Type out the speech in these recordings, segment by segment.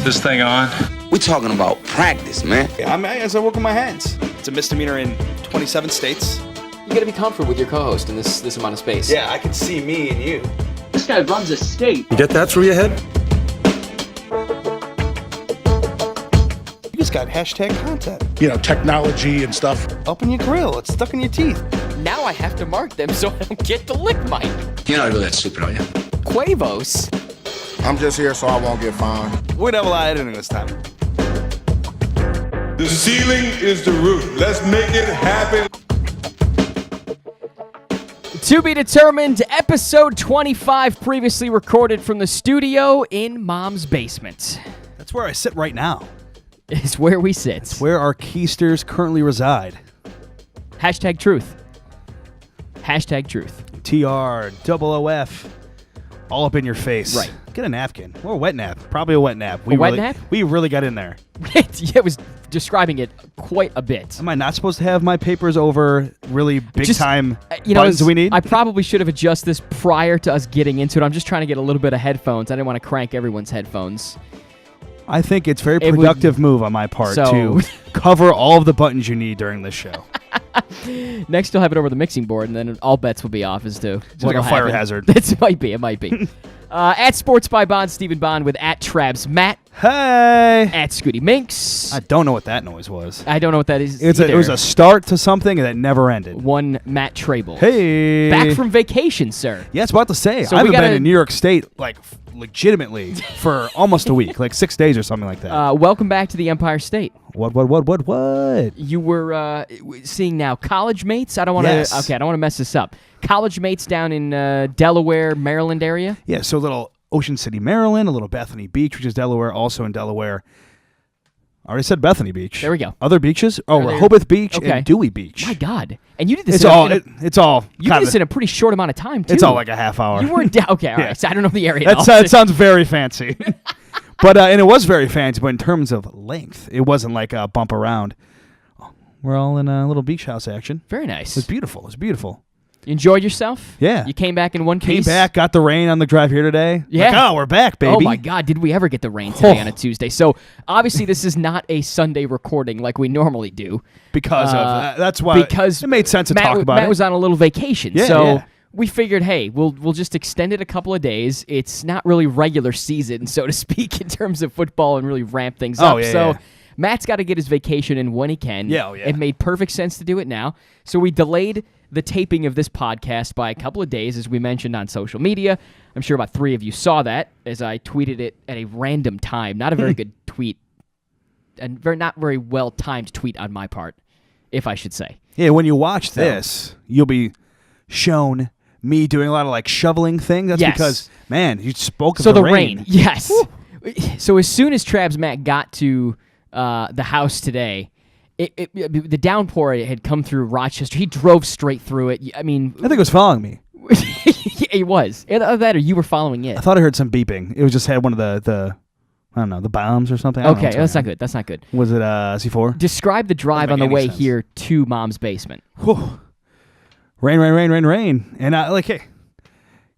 this thing on? We talking about practice, man. Yeah, I work with my hands. It's a misdemeanor in 27 states. You gotta be comfortable with your co-host in this amount of space. Yeah, I can see me and you. This guy runs a state. You get that through your head? You just got hashtag content. You know, technology and stuff. Up in your grill. It's stuck in your teeth. Now I have to mark them so I don't get the lick mite. You're not really that stupid, are you? Quavos. I'm just here so I won't get fined. We'd have a lot of editing this time. The ceiling is the roof. Let's make it happen. To be determined, episode 25, previously recorded from the studio in Mom's basement. That's where I sit right now. It's where we sit. It's where our keisters currently reside. Hashtag truth. Hashtag truth. TROOF. All up in your face. Right. Get a napkin. Or a wet nap. Probably a wet nap. Wet nap? We really got in there. Yeah, it was describing it quite a bit. Am I not supposed to have my papers over really big time buttons we need? I probably should have adjusted this prior to us getting into it. I'm just trying to get a little bit of headphones. I didn't want to crank everyone's headphones. I think it's a very productive move on my part So- to cover all of the buttons you need during this show. Next, you'll have it over the mixing board, and then all bets will be off as to like what'll a fire happen. hazard. It might be. At Sports by Bond, Stephen Bond with at Trabs Matt, Hey! at Scooty Minx. I don't know what that noise was. I don't know what that is. It was a start to something that never ended. One Matt Trable. Hey! Back from vacation, sir. Yeah, it's about to say. So I we haven't been gotta- in New York State, legitimately, for almost a week. 6 days or something like that. Welcome back to the Empire State. What? You were seeing now college mates. I don't want to. Yes. Okay, I don't want to mess this up. College mates down in Delaware, Maryland area. Yeah, so a little Ocean City, Maryland, a little Bethany Beach, which is Delaware, also in Delaware. I already said Bethany Beach. There we go. Other beaches? Oh, there? Rehoboth Beach Okay. and Dewey Beach. My God! And you did this. It's in all. a, It's all. you did this in a pretty short amount of time too. It's all like a half hour. You weren't down. Okay, all right. Yeah. So I don't know the area. at all. That sounds very fancy. But and it was very fancy, but in terms of length, it wasn't like a bump around. We're all in a little beach house action. Very nice. It was beautiful. You enjoyed yourself? Yeah. You came back in one piece? Came back, got the rain on the drive here today. Yeah. We're back, baby. Oh, my God. Did we ever get the rain today on a Tuesday? So, obviously, this is not a Sunday recording like we normally do. Because of that's why it made sense to talk about Matt it. was on a little vacation. Yeah, so, yeah. we figured, hey, we'll just extend it a couple of days. It's not really regular season, so to speak, in terms of football and really ramp things up. Yeah, so, yeah. Matt's got to get his vacation in when he can. Yeah, yeah. It made perfect sense to do it now. So we delayed the taping of this podcast by a couple of days, as we mentioned on social media. I'm sure about 3 of you saw that, as I tweeted it at a random time. Not a very good tweet, and not very well-timed tweet on my part, if I should say. Yeah, when you watch this, you'll be shown me doing a lot of shoveling thing. That's Yes. because, man, you spoke of So the rain. Yes. So as soon as Trabs Matt got to the house today, the downpour had come through Rochester. He drove straight through it. I mean, I think it was following me. It was. Either that or you were following it. I thought I heard some beeping. It was just had one of the I don't know, the bombs or something. I don't know Okay, what's that's going not good. That's not good. on. Was it C4? Describe the drive on Doesn't the make any way sense. here to Mom's basement. Whew. Rain. And hey,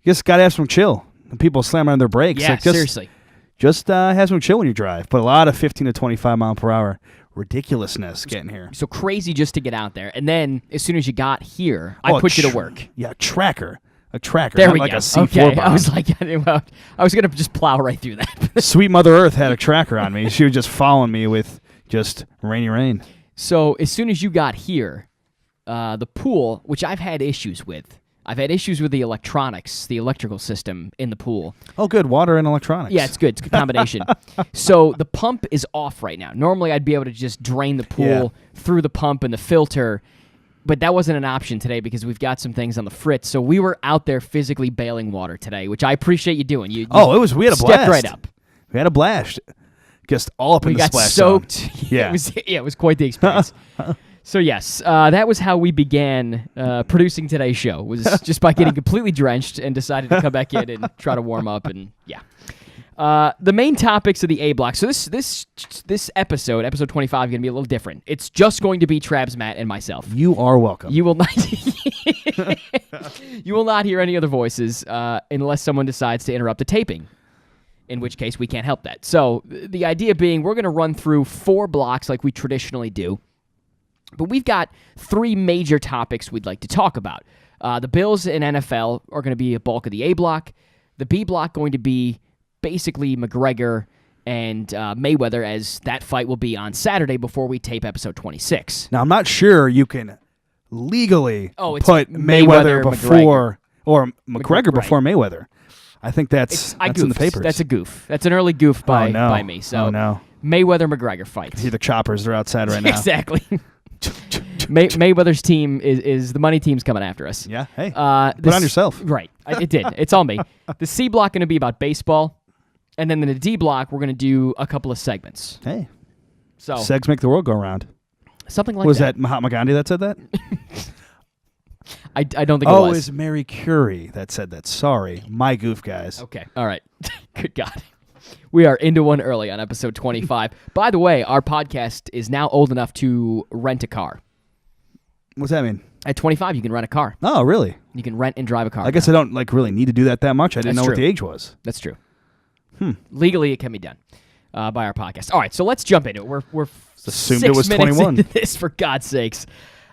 you just got to have some chill. People slam on their brakes. Yeah, seriously. Just have some chill when you drive. But a lot of 15 to 25 mile per hour ridiculousness getting here. So crazy just to get out there. And then as soon as you got here, I put you to work. Yeah, a tracker. There There not we like go. a C4 Okay, bomb. I was like, I was going to just plow right through that. Sweet Mother Earth had a tracker on me. She was just following me with just rainy rain. So as soon as you got here, the pool, which I've had issues with. I've had issues with the electronics, the electrical system in the pool. Oh, good. Water and electronics. Yeah, it's good. It's a good combination. So the pump is off right now. Normally, I'd be able to just drain the pool through the pump and the filter, but that wasn't an option today because we've got some things on the fritz. So we were out there physically bailing water today, which I appreciate you doing. We had a blast. Stepped right up. We had a blast. Just all up in We the got splash soaked. zone. Yeah. It was quite the experience. So yes, that was how we began producing today's show. Was just by getting completely drenched and decided to come back in and try to warm up and yeah. The main topics of the A block. So this episode 25, is going to be a little different. It's just going to be Trabs, Matt, and myself. You are welcome. You will not. You will not hear any other voices unless someone decides to interrupt the taping. in which case we can't help that. So the idea being we're going to run through 4 blocks like we traditionally do, but we've got 3 major topics we'd like to talk about. The Bills and NFL are going to be a bulk of the A block. The B block going to be basically McGregor and Mayweather, as that fight will be on Saturday before we tape episode 26. Now, I'm not sure you can legally it's put Mayweather before or McGregor right. before Mayweather. I think that's in the papers. That's a goof. That's an early goof by me. So Mayweather-McGregor fight. See the choppers are outside right now. Exactly. Mayweather's team is the money team's coming after us. Yeah. Hey. Put on yourself. Right. It did. It's all me. The C block going to be about baseball, and then in the D block we're going to do a couple of segments. Hey. So Segs make the world go round. Something like Was that. that Mahatma Gandhi that said that? I don't think it was. Oh, it's Mary Curie that said that. Sorry. My goof, guys. Okay. All right. Good God. We are into one early on episode 25. By the way, our podcast is now old enough to rent a car. What's that mean? At 25, you can rent a car. Oh, really? You can rent and drive a car. I guess I don't really need to do that much. I didn't know what the age was. That's true. Legally, it can be done by our podcast. All right, so let's jump into it. We're assumed 6 it was minutes 21. into this, for God's sakes.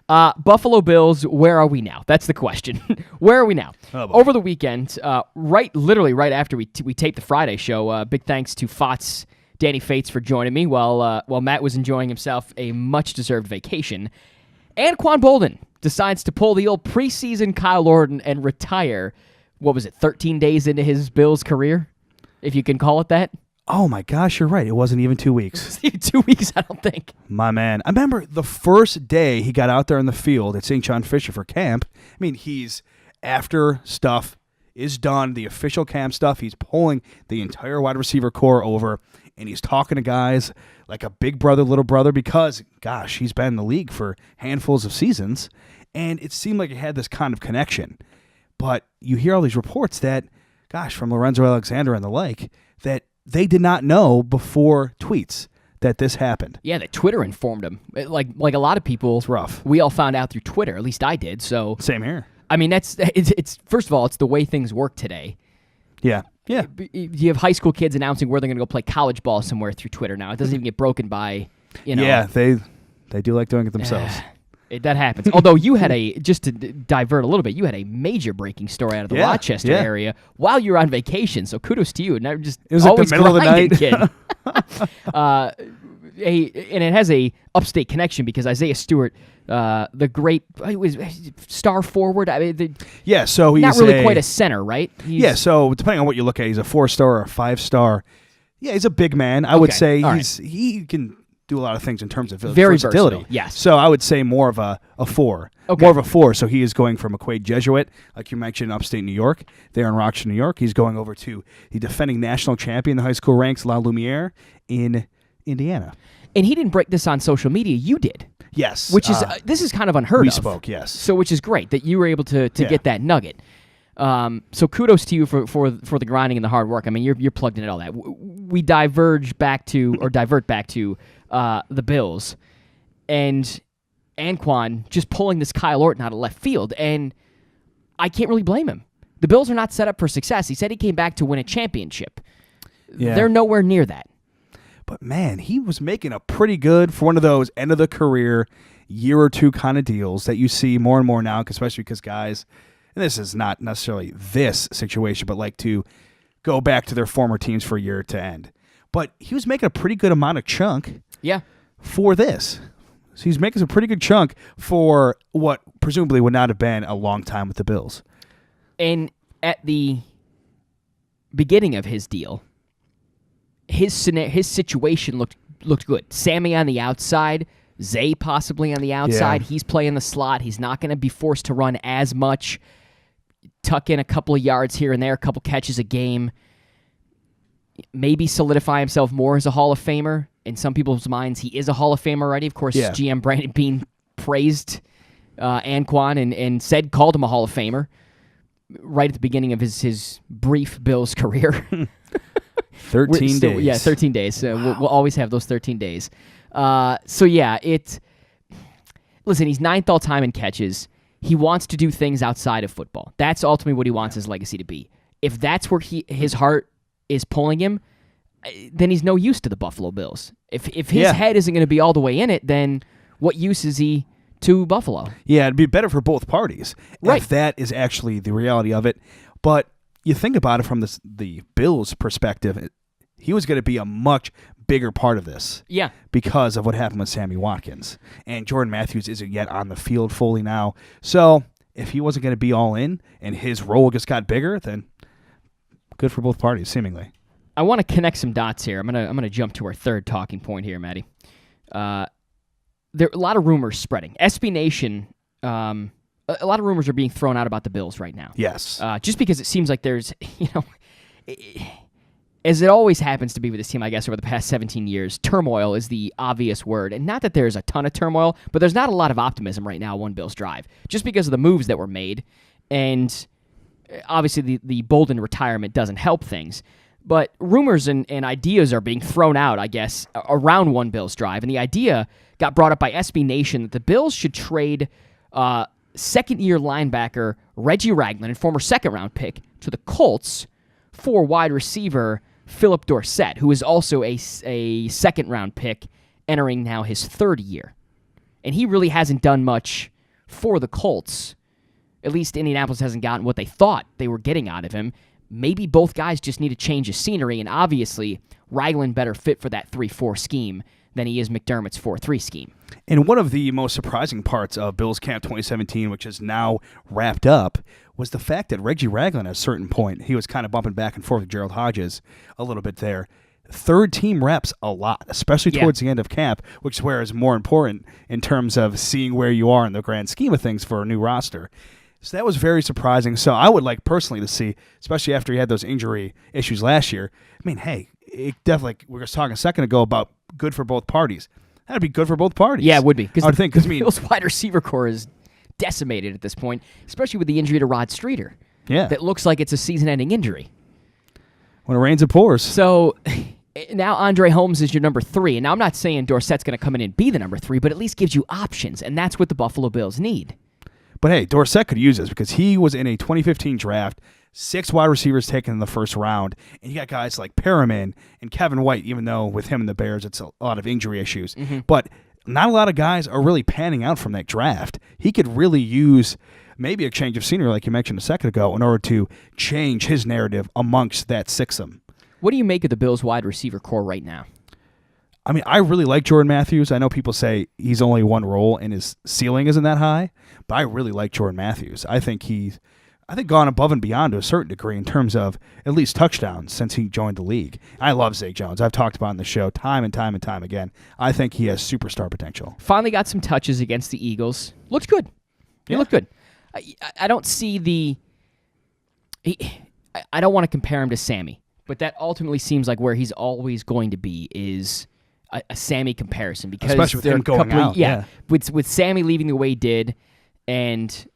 Buffalo Bills, where are we now? That's the question. Where are we now? Oh, boy. Over the weekend, literally right after we taped the Friday show, big thanks to FOTS Danny Fates for joining me while Matt was enjoying himself a much-deserved vacation. Anquan Boldin decides to pull the old preseason Kyle Orton and retire, 13 days into his Bills career, if you can call it that? Oh, my gosh, you're right. It wasn't even 2 weeks. 2 weeks, I don't think. My man. I remember the first day he got out there in the field at St. John Fisher for camp. I mean, he's after stuff is done, the official camp stuff, he's pulling the entire wide receiver core over, and he's talking to guys like a big brother, little brother, because, gosh, he's been in the league for handfuls of seasons, and it seemed like he had this kind of connection. But you hear all these reports that, gosh, from Lorenzo Alexander and the like, that they did not know before tweets that this happened. Yeah, that Twitter informed him. Like a lot of people, It's rough. We all found out through Twitter. At least I did. So Same here. I mean, it's first of all, it's the way things work today. Yeah. Yeah. You have high school kids announcing where they're going to go play college ball somewhere through Twitter now. It doesn't even get broken by, Yeah, they do like doing it themselves. That happens. Although you had just to divert a little bit, you had a major breaking story out of the Rochester area while you were on vacation. So kudos to you. And it was like the middle of the night. Kid. And it has a upstate connection because Isaiah Stewart, the great, he was star forward. I mean, so he's not really quite a center, right? So depending on what you look at, he's a 4-star or a 5-star. Yeah, he's a big man. I would say he can do a lot of things in terms of very versatility. Versatile, yes. So I would say more of a 4. Okay. More of a 4. So he is going from McQuaid Jesuit, like you mentioned, upstate New York, there in Rochester, New York. He's going over to the defending national champion in the high school ranks, La Lumiere, in Indiana. And he didn't break this on social media. You did. Yes. Which is this is kind of unheard of. We spoke, yes. So which is great that you were able to get that nugget. So kudos to you for the grinding and the hard work. I mean, you're plugged into all that. We divert back to the Bills and Anquan just pulling this Kyle Orton out of left field, and I can't really blame him. The Bills are not set up for success. He said he came back to win a championship. Yeah. They're nowhere near that. But, man, he was making a pretty good for one of those end-of-the-career, year or two kind of deals that you see more and more now, especially because guys, and this is not necessarily this situation, but like to go back to their former teams for a year to end. But he was making a pretty good amount of chunk for this. So he's making a pretty good chunk for what presumably would not have been a long time with the Bills. And at the beginning of his deal, his situation looked good. Sammy on the outside, Zay possibly on the outside. Yeah. He's playing the slot. He's not going to be forced to run as much. Tuck in a couple of yards here and there, a couple catches a game. Maybe solidify himself more as a Hall of Famer. In some people's minds, he is a Hall of Famer already. Of course, GM Brandon Beane praised Anquan and called him a Hall of Famer right at the beginning of his brief Bills career. 13 days. Yeah, 13 days. Wow. We'll always have those 13 days. Listen, he's 9th all-time in catches. He wants to do things outside of football. That's ultimately what he wants his legacy to be. If that's where his heart is pulling him, then he's no use to the Buffalo Bills. If his head isn't going to be all the way in it, then what use is he to Buffalo? Yeah, it'd be better for both parties if that is actually the reality of it. But you think about it from the Bills' perspective, he was going to be a much bigger part of this. Yeah. Because of what happened with Sammy Watkins. And Jordan Matthews isn't yet on the field fully now. So if he wasn't going to be all in and his role just got bigger, then good for both parties, seemingly. I want to connect some dots here. I'm gonna jump to our third talking point here, Maddie. There are a lot of rumors spreading. SB Nation, a lot of rumors are being thrown out about the Bills right now. Yes. Just because it seems like there's, as it always happens to be with this team, I guess, over the past 17 years, turmoil is the obvious word. And not that there's a ton of turmoil, but there's not a lot of optimism right now on Bills Drive, just because of the moves that were made. And obviously the Boldin retirement doesn't help things. But rumors and ideas are being thrown out, I guess, around One Bills Drive. And the idea got brought up by SB Nation that the Bills should trade second-year linebacker Reggie Ragland, and former second-round pick, to the Colts for wide receiver Philip Dorsett, who is also a second-round pick entering now his third year. And he really hasn't done much for the Colts. At least Indianapolis hasn't gotten what they thought they were getting out of him. Maybe both guys just need to change of scenery, and obviously Ragland better fit for that 3-4 scheme than he is McDermott's 4-3 scheme. And one of the most surprising parts of Bills Camp 2017, which is now wrapped up, was the fact that Reggie Ragland, at a certain point, he was kind of bumping back and forth with Gerald Hodges a little bit there. Third-team reps a lot, especially towards the end of camp, which is where is more important in terms of seeing where you are in the grand scheme of things for a new roster. So that was very surprising. So I would like personally to see, especially after he had those injury issues last year, I mean, hey, it definitely, we were just talking a second ago about good for both parties. That would be good for both parties. Yeah, it would be. I would think, because I mean, Bills' wide receiver core is decimated at this point, especially with the injury to Rod Streeter. Yeah. That looks like it's a season-ending injury. When it rains, it pours. So now Andre Holmes is your number 3. And now I'm not saying Dorsett's going to come in and be the number 3, but at least gives you options, and that's what the Buffalo Bills need. But hey, Dorsett could use this because he was in a 2015 draft, 6 wide receivers taken in the first round, and you got guys like Perriman and Kevin White, even though with him and the Bears it's a lot of injury issues. Mm-hmm. But not a lot of guys are really panning out from that draft. He could really use maybe a change of scenery, like you mentioned a second ago, in order to change his narrative amongst that sixum. What do you make of the Bills' wide receiver core right now? I mean, I really like Jordan Matthews. I know people say he's only one role and his ceiling isn't that high, but I really like Jordan Matthews. I think he's gone above and beyond to a certain degree in terms of at least touchdowns since he joined the league. I love Zay Jones. I've talked about it on the show time and time and time again. I think he has superstar potential. Finally got some touches against the Eagles. Looked good. He looked good. I don't see I don't want to compare him to Sammy, but that ultimately seems like where he's always going to be is a Sammy comparison, because especially with him going out. With Sammy leaving the way he did, and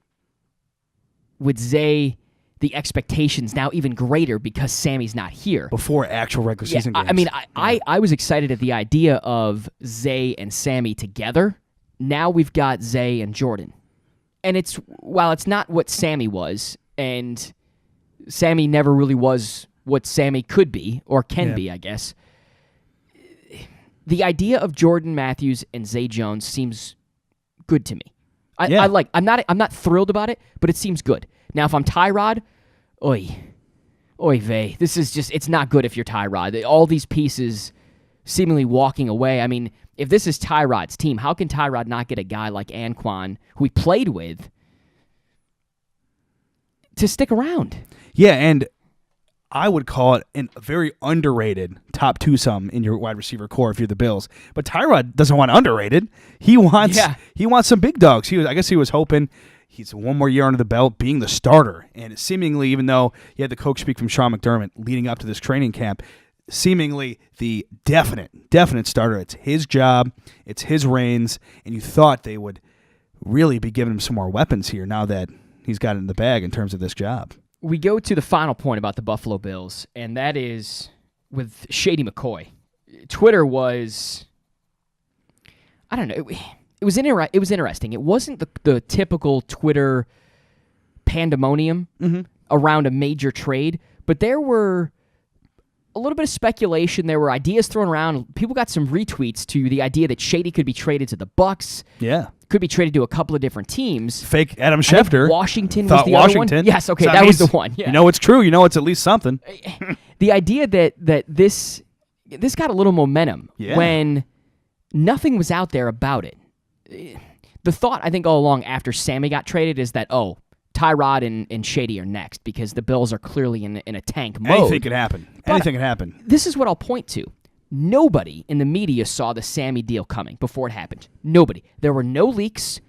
with Zay, the expectations now even greater because Sammy's not here. Before actual regular season games. I mean, I was excited at the idea of Zay and Sammy together. Now we've got Zay and Jordan. And while it's not what Sammy was, and Sammy never really was what Sammy could be, or can be, I guess, the idea of Jordan Matthews and Zay Jones seems good to me. I'm not thrilled about it, but it seems good. Now, if I'm Tyrod, oy vey, this is just, it's not good if you're Tyrod. All these pieces seemingly walking away. I mean, if this is Tyrod's team, how can Tyrod not get a guy like Anquan, who he played with, to stick around? Yeah, and I would call it a very underrated top twosome in your wide receiver core if you're the Bills. But Tyrod doesn't want underrated. He wants some big dogs. I guess he was hoping he's one more year under the belt being the starter. And seemingly, even though you had the coach speak from Sean McDermott leading up to this training camp, seemingly the definite starter. It's his job. It's his reins. And you thought they would really be giving him some more weapons here now that he's got it in the bag in terms of this job. We go to the final point about the Buffalo Bills, and that is with Shady McCoy. Twitter was, I don't know, it was interesting. It wasn't the typical Twitter pandemonium around a major trade, but there were a little bit of speculation. There were ideas thrown around. People got some retweets to the idea that Shady could be traded to the Bucks. Yeah. Could be traded to a couple of different teams. Fake Adam I think Schefter. Washington was thought the Washington. other one. Yes, okay, So that was the means one. Yeah. You know it's true. You know it's at least something. The idea that this got a little momentum when nothing was out there about it. The thought, I think, all along after Sammy got traded is that, Tyrod and Shady are next because the Bills are clearly in a tank mode. Anything could happen. Anything could happen. This is what I'll point to. Nobody in the media saw the Sammy deal coming before it happened. Nobody. There were no leaks.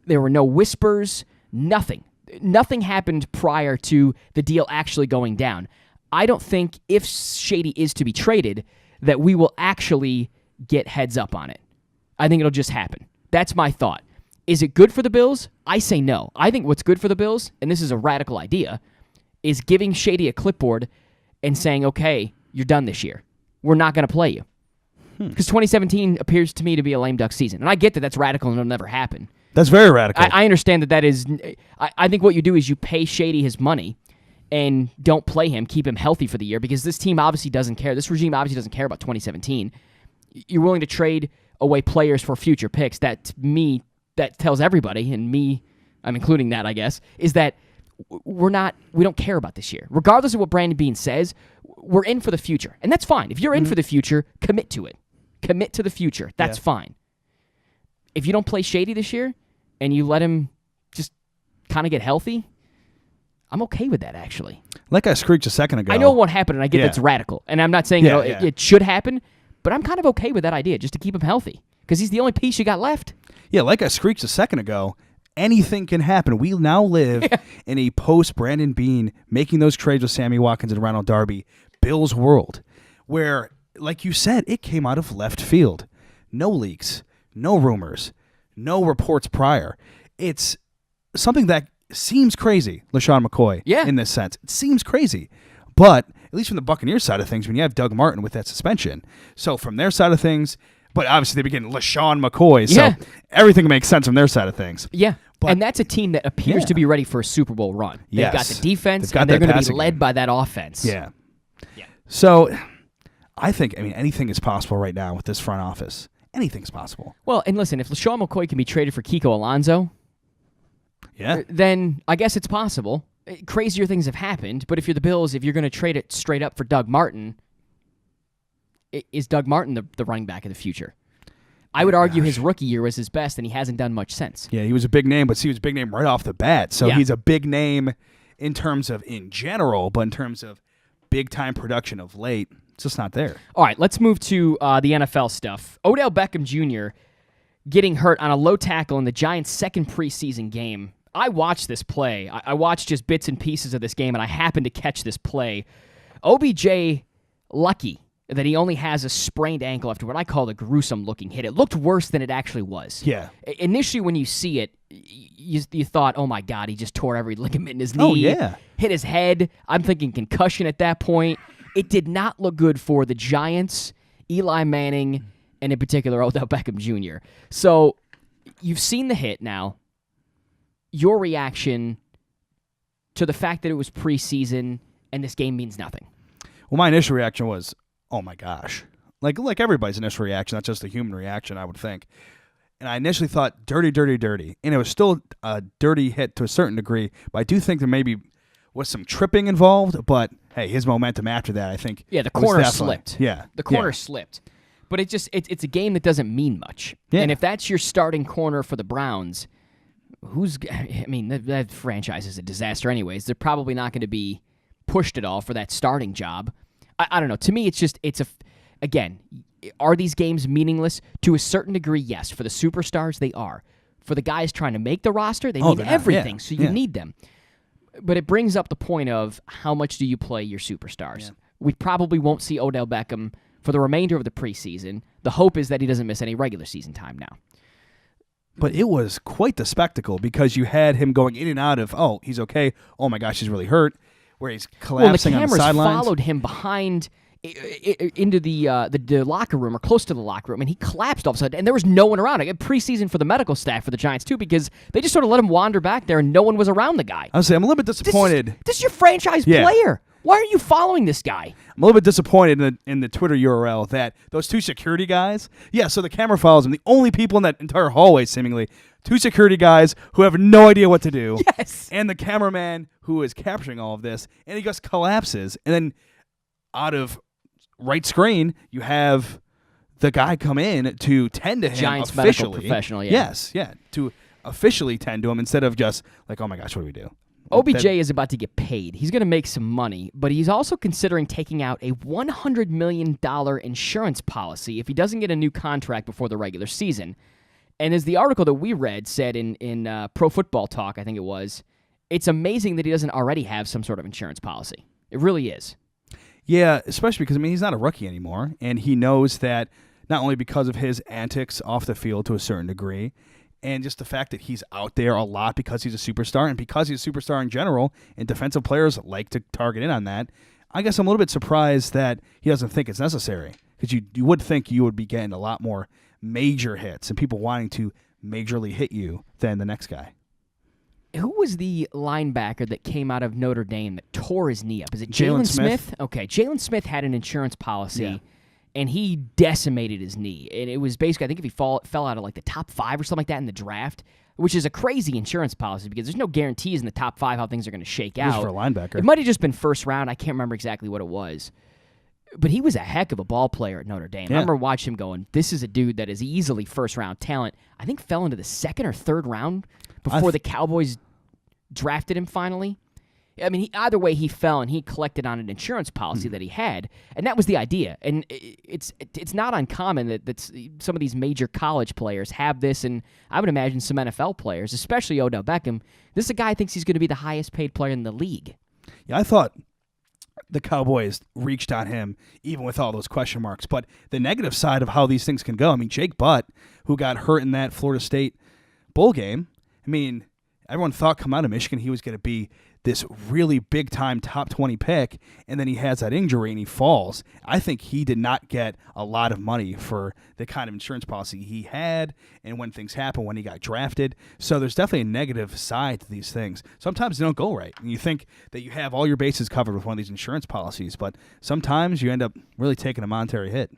There were no whispers. Nothing. Nothing happened prior to the deal actually going down. I don't think if Shady is to be traded that we will actually get heads up on it. I think it'll just happen. That's my thought. Is it good for the Bills? I say no. I think what's good for the Bills, and this is a radical idea, is giving Shady a clipboard and saying, okay, you're done this year. We're not going to play you. Because 2017 appears to me to be a lame duck season. And I get that that's radical and it'll never happen. That's very radical. I understand that is... I think what you do is you pay Shady his money and don't play him, keep him healthy for the year, because this team obviously doesn't care. This regime obviously doesn't care about 2017. You're willing to trade away players for future picks. That tells everybody, and me, I'm including that, I guess, is that we don't care about this year. Regardless of what Brandon Beane says, we're in for the future. And that's fine. If you're in for the future, commit to it. Commit to the future. That's fine. If you don't play Shady this year and you let him just kind of get healthy, I'm okay with that, actually. Like I screeched a second ago. I know it won't happen, and I get that's radical. And I'm not saying it should happen, but I'm kind of okay with that idea, just to keep him healthy, because he's the only piece you got left. Yeah, like I screeched a second ago, anything can happen. We now live in a post-Brandon Beane making those trades with Sammy Watkins and Ronald Darby Bills world, where, like you said, it came out of left field. No leaks, no rumors, no reports prior. It's something that seems crazy, LaShawn McCoy, in this sense. It seems crazy. But, at least from the Buccaneers side of things, when you have Doug Martin with that suspension. So, from their side of things... But obviously they begin LaShawn McCoy, so everything makes sense from their side of things. Yeah, but, and that's a team that appears to be ready for a Super Bowl run. They've got the defense, and they're going to be led by that offense. Yeah. So I think, anything is possible right now with this front office. Anything's possible. Well, and listen, if LaShawn McCoy can be traded for Kiko Alonso, then I guess it's possible. Crazier things have happened, but if you're the Bills, if you're going to trade it straight up for Doug Martin... Is Doug Martin the running back of the future? I would argue his rookie year was his best, and he hasn't done much since. Yeah, he was a big name, but he was a big name right off the bat. So he's a big name in terms of in general, but in terms of big-time production of late, it's just not there. All right, let's move to the NFL stuff. Odell Beckham Jr. getting hurt on a low tackle in the Giants' second preseason game. I watched this play. I watched just bits and pieces of this game, and I happened to catch this play. OBJ lucky that he only has a sprained ankle after what I call a gruesome-looking hit. It looked worse than it actually was. Yeah. Initially, when you see it, you thought, oh, my God, he just tore every ligament in his knee. Hit his head. I'm thinking concussion at that point. It did not look good for the Giants, Eli Manning, and in particular, Odell Beckham Jr. So you've seen the hit now. Your reaction to the fact that it was preseason and this game means nothing? Well, my initial reaction was, oh my gosh. Like everybody's initial reaction, not just a human reaction, I would think. And I initially thought dirty, dirty, dirty. And it was still a dirty hit to a certain degree, but I do think there maybe was some tripping involved, but hey, his momentum after that, I think. Yeah, the corner slipped. Yeah. The corner slipped. But it's a game that doesn't mean much. Yeah. And if that's your starting corner for the Browns, that franchise is a disaster anyways. They're probably not going to be pushed at all for that starting job. I don't know. To me, again, are these games meaningless? To a certain degree, yes. For the superstars, they are. For the guys trying to make the roster, they mean everything, so you need them. But it brings up the point of how much do you play your superstars? Yeah. We probably won't see Odell Beckham for the remainder of the preseason. The hope is that he doesn't miss any regular season time now. But it was quite the spectacle because you had him going in and out of, oh, he's okay. Oh, my gosh, he's really hurt. Where he's collapsing on the sidelines. Well, the cameras followed him behind into the locker room or close to the locker room, and he collapsed all of a sudden, and there was no one around. I get preseason for the medical staff for the Giants, too, because they just sort of let him wander back there, and no one was around the guy. I was saying, I'm a little bit disappointed. This is your franchise player. Why are you following this guy? I'm a little bit disappointed in the Twitter URL that those two security guys, so the camera follows him. The only people in that entire hallway, seemingly, two security guys who have no idea what to do. Yes. And the cameraman who is capturing all of this, and he just collapses. And then out of right screen, you have the guy come in to tend to him Giants officially. medical professional, yeah. Yes, to officially tend to him instead of just like, oh my gosh, what do we do? OBJ is about to get paid. He's going to make some money, but he's also considering taking out a $100 million insurance policy if he doesn't get a new contract before the regular season. And as the article that we read said in Pro Football Talk, I think it was, it's amazing that he doesn't already have some sort of insurance policy. It really is. Yeah, especially because, he's not a rookie anymore, and he knows that not only because of his antics off the field to a certain degree, and just the fact that he's out there a lot because he's a superstar, and because he's a superstar in general, and defensive players like to target in on that, I guess I'm a little bit surprised that he doesn't think it's necessary, because you would think you would be getting a lot more major hits and people wanting to majorly hit you than the next guy. Who was the linebacker that came out of Notre Dame that tore his knee up? Is it Jalen Jalen Smith? Smith? Okay, Jalen Smith had an insurance policy. Yeah. And he decimated his knee. And it was basically, I think if he fell out of like the top 5 or something like that in the draft, which is a crazy insurance policy because there's no guarantees in the top 5 how things are going to shake out. For a linebacker. It might have just been first round. I can't remember exactly what it was. But he was a heck of a ball player at Notre Dame. Yeah. I remember watching him going, this is a dude that is easily first round talent. I think fell into the second or third round before the Cowboys drafted him finally. Either way, he fell and he collected on an insurance policy that he had, and that was the idea. And it's not uncommon that some of these major college players have this, and I would imagine some NFL players, especially Odell Beckham. This is a guy who thinks he's going to be the highest paid player in the league. Yeah, I thought the Cowboys reached on him even with all those question marks. But the negative side of how these things can go, Jake Butt, who got hurt in that Florida State bowl game, everyone thought come out of Michigan he was going to be this really big-time top 20 pick, and then he has that injury and he falls. I think he did not get a lot of money for the kind of insurance policy he had and when things happen, when he got drafted. So there's definitely a negative side to these things. Sometimes they don't go right, and you think that you have all your bases covered with one of these insurance policies, but sometimes you end up really taking a monetary hit.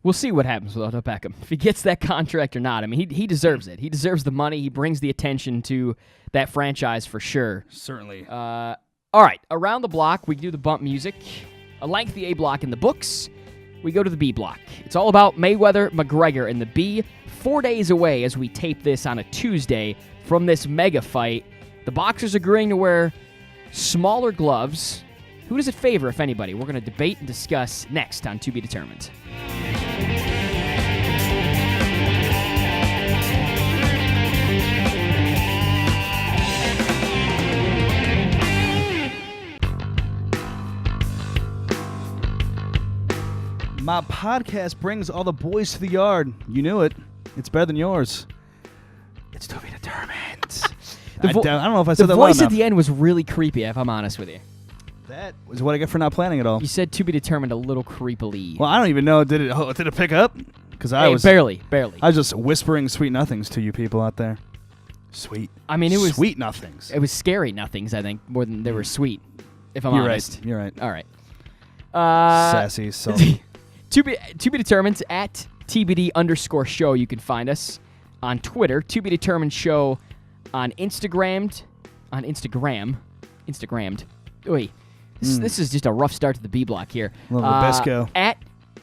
We'll see what happens with Odell Beckham. If he gets that contract or not. He deserves it. He deserves the money. He brings the attention to that franchise for sure. Certainly. All right. Around the block, we do the bump music. A lengthy A block in the books. We go to the B block. It's all about Mayweather, McGregor, and the B. 4 days away as we tape this on a Tuesday from this mega fight. The boxers agreeing to wear smaller gloves. Who does it favor, if anybody? We're going to debate and discuss next on To Be Determined. My podcast brings all the boys to the yard. You knew it. It's better than yours. It's To Be Determined. I don't know if I said that The well voice at enough. the end was really creepy, if I'm honest with you. That was what I get for not planning at all. You said To Be Determined a little creepily. Well, I don't even know. Did it pick up? Because I was barely. I was just whispering sweet nothings to you people out there. Sweet. It was sweet nothings. It was scary nothings, I think, more than they were sweet, if I'm You're honest. right. You're right. All right. Sassy. So To be determined at TBD_show. You can find us on Twitter. To Be Determined show on Instagram. Instagrammed. Wait. This is just a rough start to the B block here. Little Nabisco. At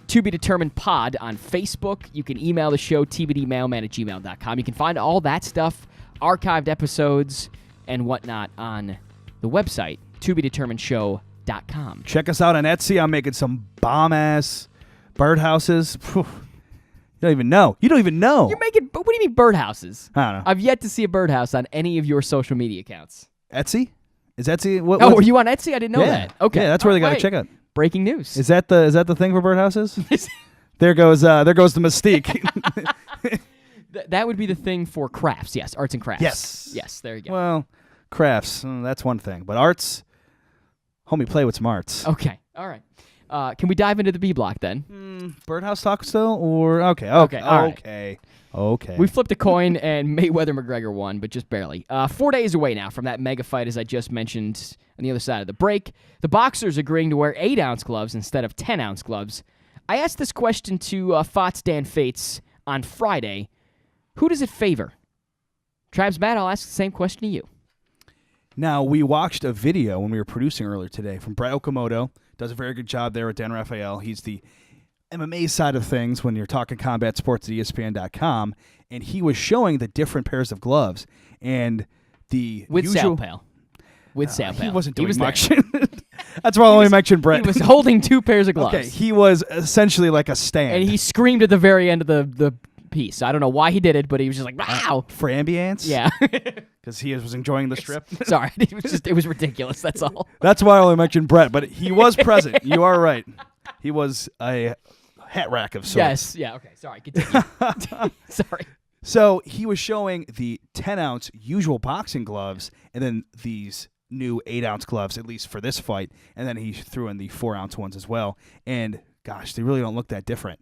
To Be Determined Pod on Facebook. You can email the show, tbdmailman@gmail.com. You can find all that stuff, archived episodes, and whatnot on the website, tobedeterminedshow.com. check us out on Etsy. I'm making some bomb-ass birdhouses. Phew. You don't even know. You're making, what do you mean birdhouses? I don't know. I've yet to see a birdhouse on any of your social media accounts. Etsy? Is Etsy? What, Oh, what's- are you on Etsy? I didn't know that. Okay. Yeah, that's where they got to Alright. check out. Breaking news. Is that the thing for birdhouses? There goes the mystique. That would be the thing for crafts. Yes, arts and crafts. Yes. Yes, there you go. Well, crafts, that's one thing. But arts, homie, play with some arts. Okay. All right. Can we dive into the B block then? Birdhouse talk still? Or okay. all right. Okay. We flipped a coin, and Mayweather-McGregor won, but just barely. 4 days away now from that mega fight, as I just mentioned on the other side of the break. The boxers agreeing to wear 8-ounce gloves instead of 10-ounce gloves. I asked this question to Fots Dan Fates on Friday. Who does it favor? Travis Matt, I'll ask the same question to you. Now, we watched a video when we were producing earlier today from Brett Okamoto. Does a very good job there with Dan Raphael. He's the MMA side of things when you're talking combat sports at ESPN.com, and he was showing the different pairs of gloves and the With usual. Salpal. With Salpal. He wasn't doing was much. there. That's why I only mentioned Brett. He was holding 2 pairs of gloves. Okay, he was essentially like a stand. And he screamed at the very end of the piece. I don't know why he did it, but he was just like, wow. for ambience. Yeah. Because he was enjoying the strip. Sorry. It was ridiculous. That's all. That's why I only mentioned Brett, but he was present. You are right. He was a hat rack of sorts. Yes. Yeah. Okay. Sorry. Continue. Sorry. So he was showing the 10-ounce usual boxing gloves and then these new 8-ounce gloves, at least for this fight. And then he threw in the 4-ounce ones as well. And, gosh, they really don't look that different.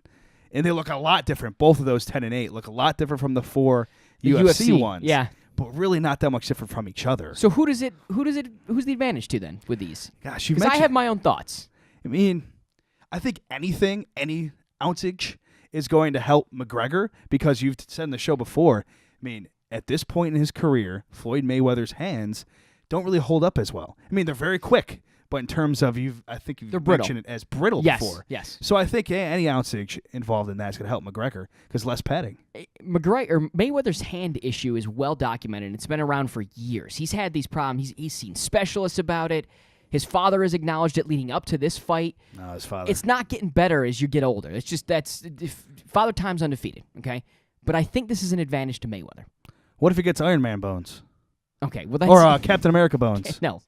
And they look a lot different. Both of those 10 and 8 look a lot different from the 4 UFC ones. Yeah. But really not that much different from each other. So who's the advantage to then with these? Gosh, you Because I mentioned. have my own thoughts. I mean, I think any ounceage is going to help McGregor because you've said in the show before, I mean, at this point in his career, Floyd Mayweather's hands don't really hold up as well. I mean, they're very quick, but in terms of I think you've They're brittle. mentioned it as brittle Yes, before. yes. So I think any ounceage involved in that is going to help McGregor because less padding. Mayweather's hand issue is well documented. It's been around for years. He's had these problems. He's seen specialists about it. His father has acknowledged it leading up to this fight. No, his father. It's not getting better as you get older. It's just Father Time's undefeated, okay? But I think this is an advantage to Mayweather. What if he gets Iron Man bones? Okay, well that's... Or Captain America bones? No.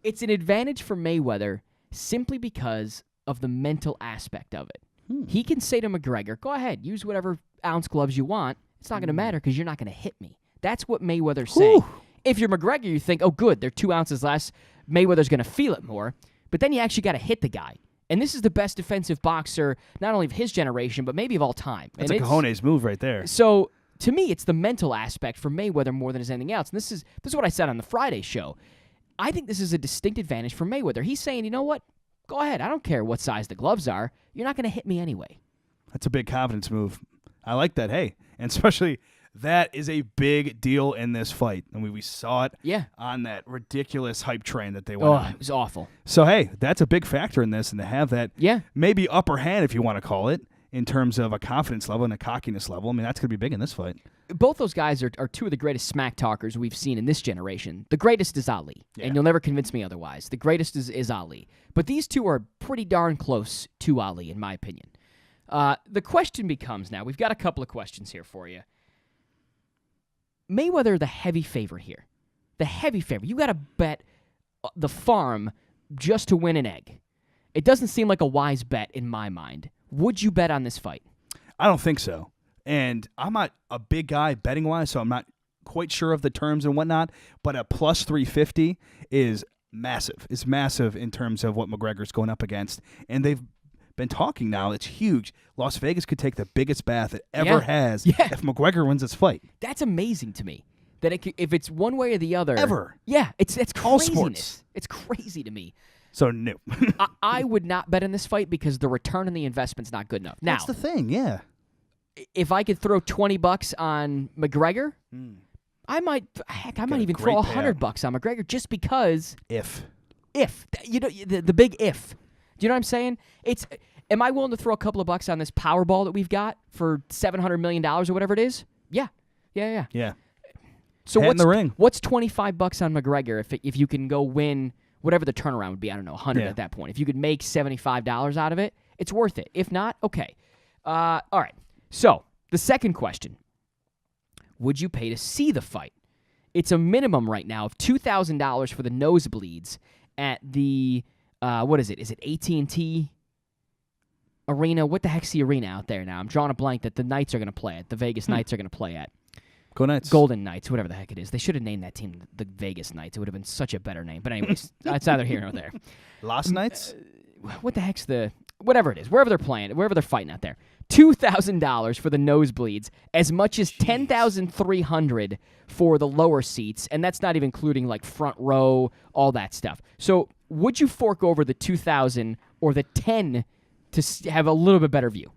It's an advantage for Mayweather simply because of the mental aspect of it. He can say to McGregor, go ahead, use whatever ounce gloves you want. It's not going to matter because you're not going to hit me. That's what Mayweather's saying. If you're McGregor, you think, oh, good, they're 2 ounces less. Mayweather's going to feel it more. But then you actually got to hit the guy. And this is the best defensive boxer, not only of his generation, but maybe of all time. That's a cojones move right there. So, to me, it's the mental aspect for Mayweather more than anything else. And this is what I said on the Friday show. I think this is a distinct advantage for Mayweather. He's saying, you know what? Go ahead. I don't care what size the gloves are. You're not going to hit me anyway. That's a big confidence move. I like that. Hey, and especially that is a big deal in this fight. I mean, we saw it on that ridiculous hype train that they went on. It was awful. So, hey, that's a big factor in this, and to have that maybe upper hand, if you want to call it, in terms of a confidence level and a cockiness level. I mean, that's going to be big in this fight. Both those guys are two of the greatest smack talkers we've seen in this generation. The greatest is Ali, and you'll never convince me otherwise. The greatest is Ali. But these two are pretty darn close to Ali, in my opinion. The question becomes now, we've got a couple of questions here for you. Mayweather, the heavy favorite here. The heavy favorite. You got to bet the farm just to win an egg. It doesn't seem like a wise bet in my mind. Would you bet on this fight? I don't think so. And I'm not a big guy betting-wise, so I'm not quite sure of the terms and whatnot, but a plus 350 is massive. It's massive in terms of what McGregor's going up against. And they've been talking now. It's huge. Las Vegas could take the biggest bath it ever has if McGregor wins this fight. That's amazing to me. That if it's one way or the other. Ever. Yeah, it's craziness. All sports. It's crazy to me. So, no. I would not bet in this fight because the return on the investment's not good enough. Now, that's the thing, yeah. If I could throw $20 on McGregor, I might even throw $100 on McGregor just because. If. You know, the big if. Do you know what I'm saying? Am I willing to throw a couple of bucks on this Powerball that we've got for $700 million or whatever it is? Yeah. So in the ring. What's $25 on McGregor if you can go win whatever the turnaround would be? I don't know, 100 at that point. If you could make $75 out of it, it's worth it. If not, okay. All right. So the second question: would you pay to see the fight? It's a minimum right now of $2,000 for the nosebleeds at the what is it? Is it AT&T Arena? What the heck's the arena out there now? I'm drawing a blank that the Knights are going to play at. The Vegas Knights are going to play at. Go Knights. Golden Knights, whatever the heck it is. They should have named that team the Vegas Knights. It would have been such a better name. But anyways, it's neither here nor there. Last Knights? what the heck's whatever it is, wherever they're playing, wherever they're fighting out there. $2,000 for the nosebleeds, as much as $10,300 for the lower seats, and that's not even including like front row, all that stuff. So, would you fork over the $2,000 or the $10 to have a little bit better view?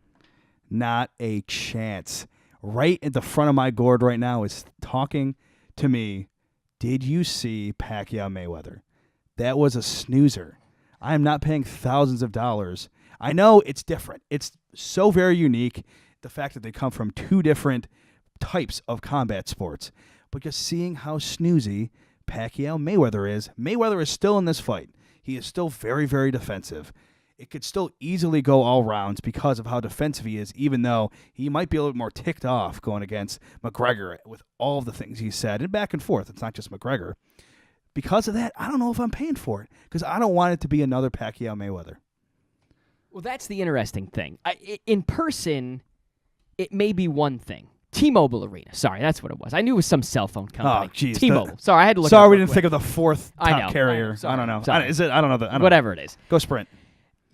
Not a chance. Right at the front of my gourd right now is talking to me. Did you see Pacquiao Mayweather? That was a snoozer. I am not paying thousands of dollars. I know it's different. It's so very unique, the fact that they come from two different types of combat sports. But just seeing how snoozy Pacquiao Mayweather is still in this fight. He is still very, very defensive. It could still easily go all rounds because of how defensive he is, even though he might be a little bit more ticked off going against McGregor with all of the things he said, and back and forth. It's not just McGregor. Because of that, I don't know if I'm paying for it, because I don't want it to be another Pacquiao Mayweather. Well, that's the interesting thing. In person, it may be one thing. T-Mobile Arena. Sorry, that's what it was. I knew it was some cell phone company. Oh, jeez. T-Mobile. Sorry, I had to look. Sorry, it up we real didn't quick. think of the fourth top carrier. Sorry, I don't know. sorry. Is it? I don't know. Whatever it is. Go Sprint.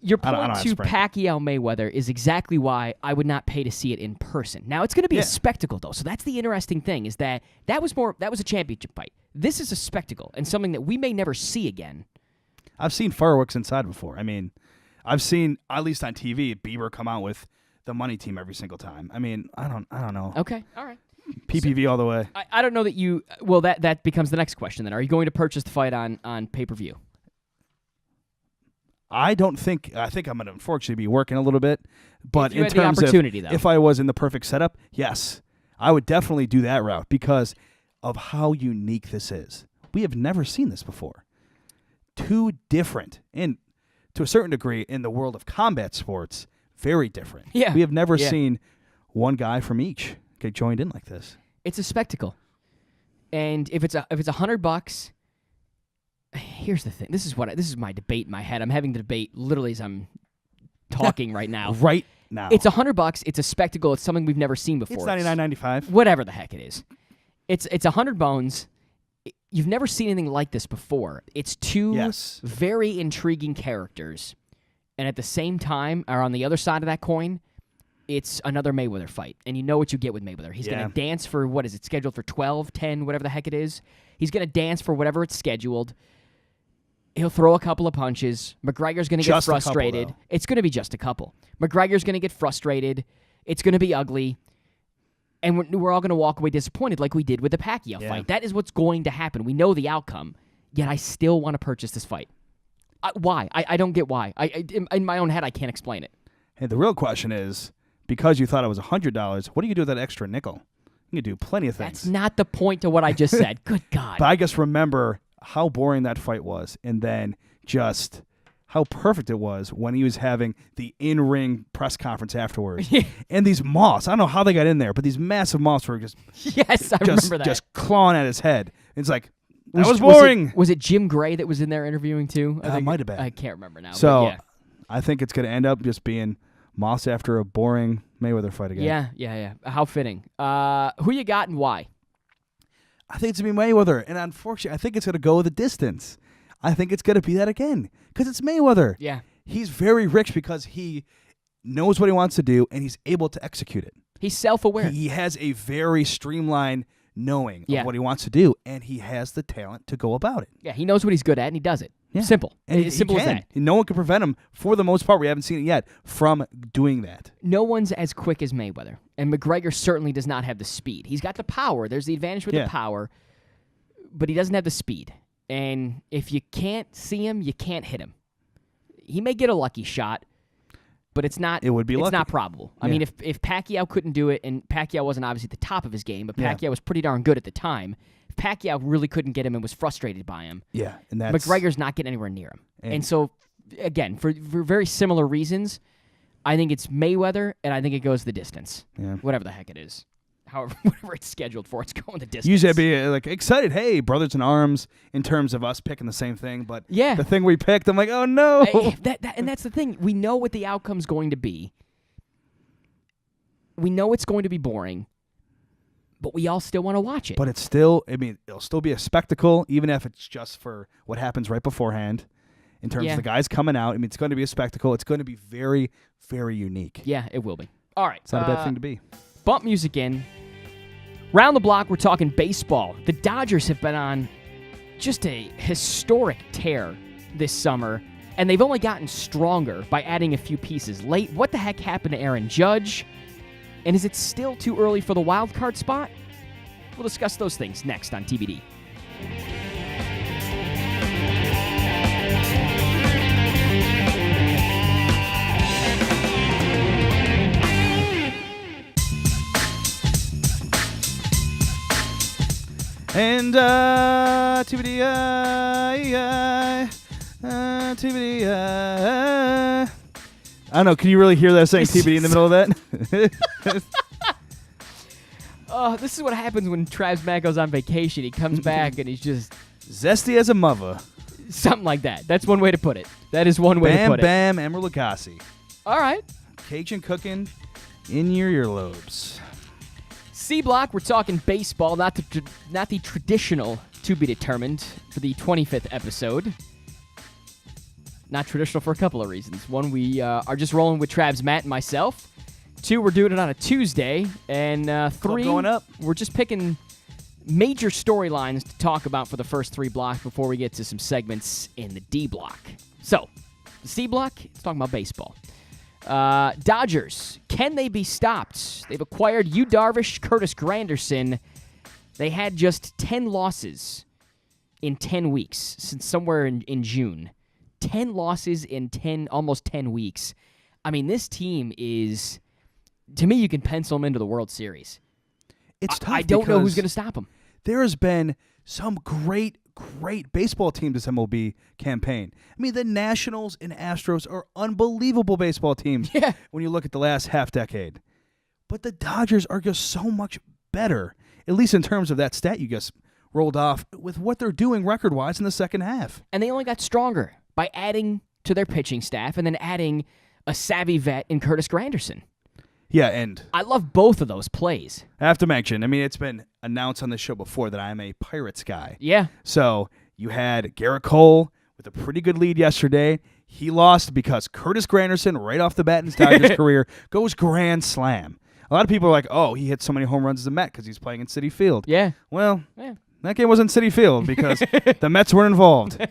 Your I don't point have to Sprint. Pacquiao Mayweather is exactly why I would not pay to see it in person. Now, it's going to be a spectacle, though. So that's the interesting thing, is that was a championship fight. This is a spectacle and something that we may never see again. I've seen fireworks inside before. I mean, I've seen, at least on TV, Bieber come out with the money team every single time. I mean, I don't know. Okay, all right. PPV all the way. I don't know that you. Well, that becomes the next question. Then, are you going to purchase the fight on pay-per-view? I think I'm going to unfortunately be working a little bit, but If you in had the terms opportunity, of though. if I was in the perfect setup, yes, I would definitely do that route because of how unique this is. We have never seen this before. Two different, and to a certain degree, in the world of combat sports, very different. Yeah. We have never seen one guy from each get joined in like this. It's a spectacle, and if it's $100, here's the thing. This is my debate in my head. I'm having the debate literally as I'm talking right now. Right now, It's $100. It's a spectacle. It's something we've never seen before. It's $99.95. Whatever the heck it is. It's 100 bones. You've never seen anything like this before. It's two very intriguing characters, and at the same time, or on the other side of that coin, it's another Mayweather fight. And you know what you get with Mayweather. He's going to dance for, what is it, scheduled for 12, 10, whatever the heck it is. He's going to dance for whatever it's scheduled. He'll throw a couple of punches. McGregor's going to get frustrated. It's going to be just a couple. McGregor's going to get frustrated. It's going to be ugly. And we're all going to walk away disappointed like we did with the Pacquiao fight. That is what's going to happen. We know the outcome, yet I still want to purchase this fight. Why? I don't get why. In my own head, I can't explain it. Hey, the real question is, because you thought it was $100, what do you do with that extra nickel? You can do plenty of things. That's not the point to what I just said. Good God. But I just remember how boring that fight was, and then just how perfect it was when he was having the in-ring press conference afterwards. And these moths, I don't know how they got in there, but these massive moths were just remember that. Just clawing at his head. It's like, that was boring. Was it Jim Gray that was in there interviewing too? It might have been. I can't remember now. So but yeah. I think it's going to end up just being moths after a boring Mayweather fight again. Yeah. How fitting. Who you got and why? I think it's going to be Mayweather, and unfortunately, I think it's going to go the distance. I think it's going to be that again, because it's Mayweather. Yeah. He's very rich because he knows what he wants to do, and he's able to execute it. He's self-aware. He has a very streamlined knowing of what he wants to do, and he has the talent to go about it. Yeah, he knows what he's good at, and he does it. Yeah. Simple. And It's simple as that. No one can prevent him, for the most part, we haven't seen it yet, from doing that. No one's as quick as Mayweather, and McGregor certainly does not have the speed. He's got the power. There's the advantage with the power, but he doesn't have the speed. And if you can't see him, you can't hit him. He may get a lucky shot, but it's not. It would be It's lucky. not probable. I mean, if Pacquiao couldn't do it, and Pacquiao wasn't obviously at the top of his game, but Pacquiao was pretty darn good at the time. If Pacquiao really couldn't get him and was frustrated by him, and that's, McGregor's not getting anywhere near him. And so, again, for very similar reasons, I think it's Mayweather, and I think it goes the distance. Whatever the heck it is. However, whatever it's scheduled for, it's going the distance. Usually I'd be like excited, hey, brothers in arms, in terms of us picking the same thing. But the thing we picked, I'm like, oh no. And that's the thing. We know what the outcome's going to be. We know it's going to be boring, but we all still want to watch it. But it's still, it'll still be a spectacle, even if it's just for what happens right beforehand. in terms Yeah. of the guys coming out. I mean, it's going to be a spectacle. It's going to be very, very unique. Yeah, it will be. All right. It's not a bad thing to be. Bump music in. Round the block, we're talking baseball. The Dodgers have been on just a historic tear this summer, and they've only gotten stronger by adding a few pieces late. What the heck happened to Aaron Judge? And is it still too early for the wild card spot? We'll discuss those things next on TBD. And TBD, TBD. I don't know. Can you really hear that saying TBD in the middle of that? This is what happens when Travis Matt goes on vacation. He comes back and he's just Zesty as a mother. something like that. That's one way to put it. That is one way to Bam, put it. bam, Emerald Lagasse. All right. Cajun cooking in your earlobes. C block, we're talking baseball, not the traditional to be determined for the 25th episode. Not traditional for a couple of reasons. One, we are just rolling with Travis Matt and myself. Two, we're doing it on a Tuesday. And three, going up. We're just picking major storylines to talk about for the first three blocks before we get to some segments in the D block. So, the C block, it's talking about baseball. Dodgers, can they be stopped? They've acquired Yu Darvish, Curtis Granderson. They had just 10 losses in 10 weeks since somewhere in June. 10 losses in almost 10 weeks. I mean, this team is, to me, you can pencil them into the World Series. It's tough. I don't know who's because going to stop them. There has been some great baseball teams this MLB campaign. I mean, the Nationals and Astros are unbelievable baseball teams when you look at the last half decade. But the Dodgers are just so much better, at least in terms of that stat you just rolled off, with what they're doing record-wise in the second half. And they only got stronger by adding to their pitching staff and then adding a savvy vet in Curtis Granderson. Yeah, and I love both of those plays. I have to mention, I mean, it's been announced on the show before that I'm a Pirates guy. Yeah. So you had Garrett Cole with a pretty good lead yesterday. He lost because Curtis Granderson, right off the bat in his Dodgers career, goes grand slam. A lot of people are like, oh, he hit so many home runs as a Met because he's playing in Citi Field. Yeah. Well, that game wasn't Citi Field because the Mets weren't involved.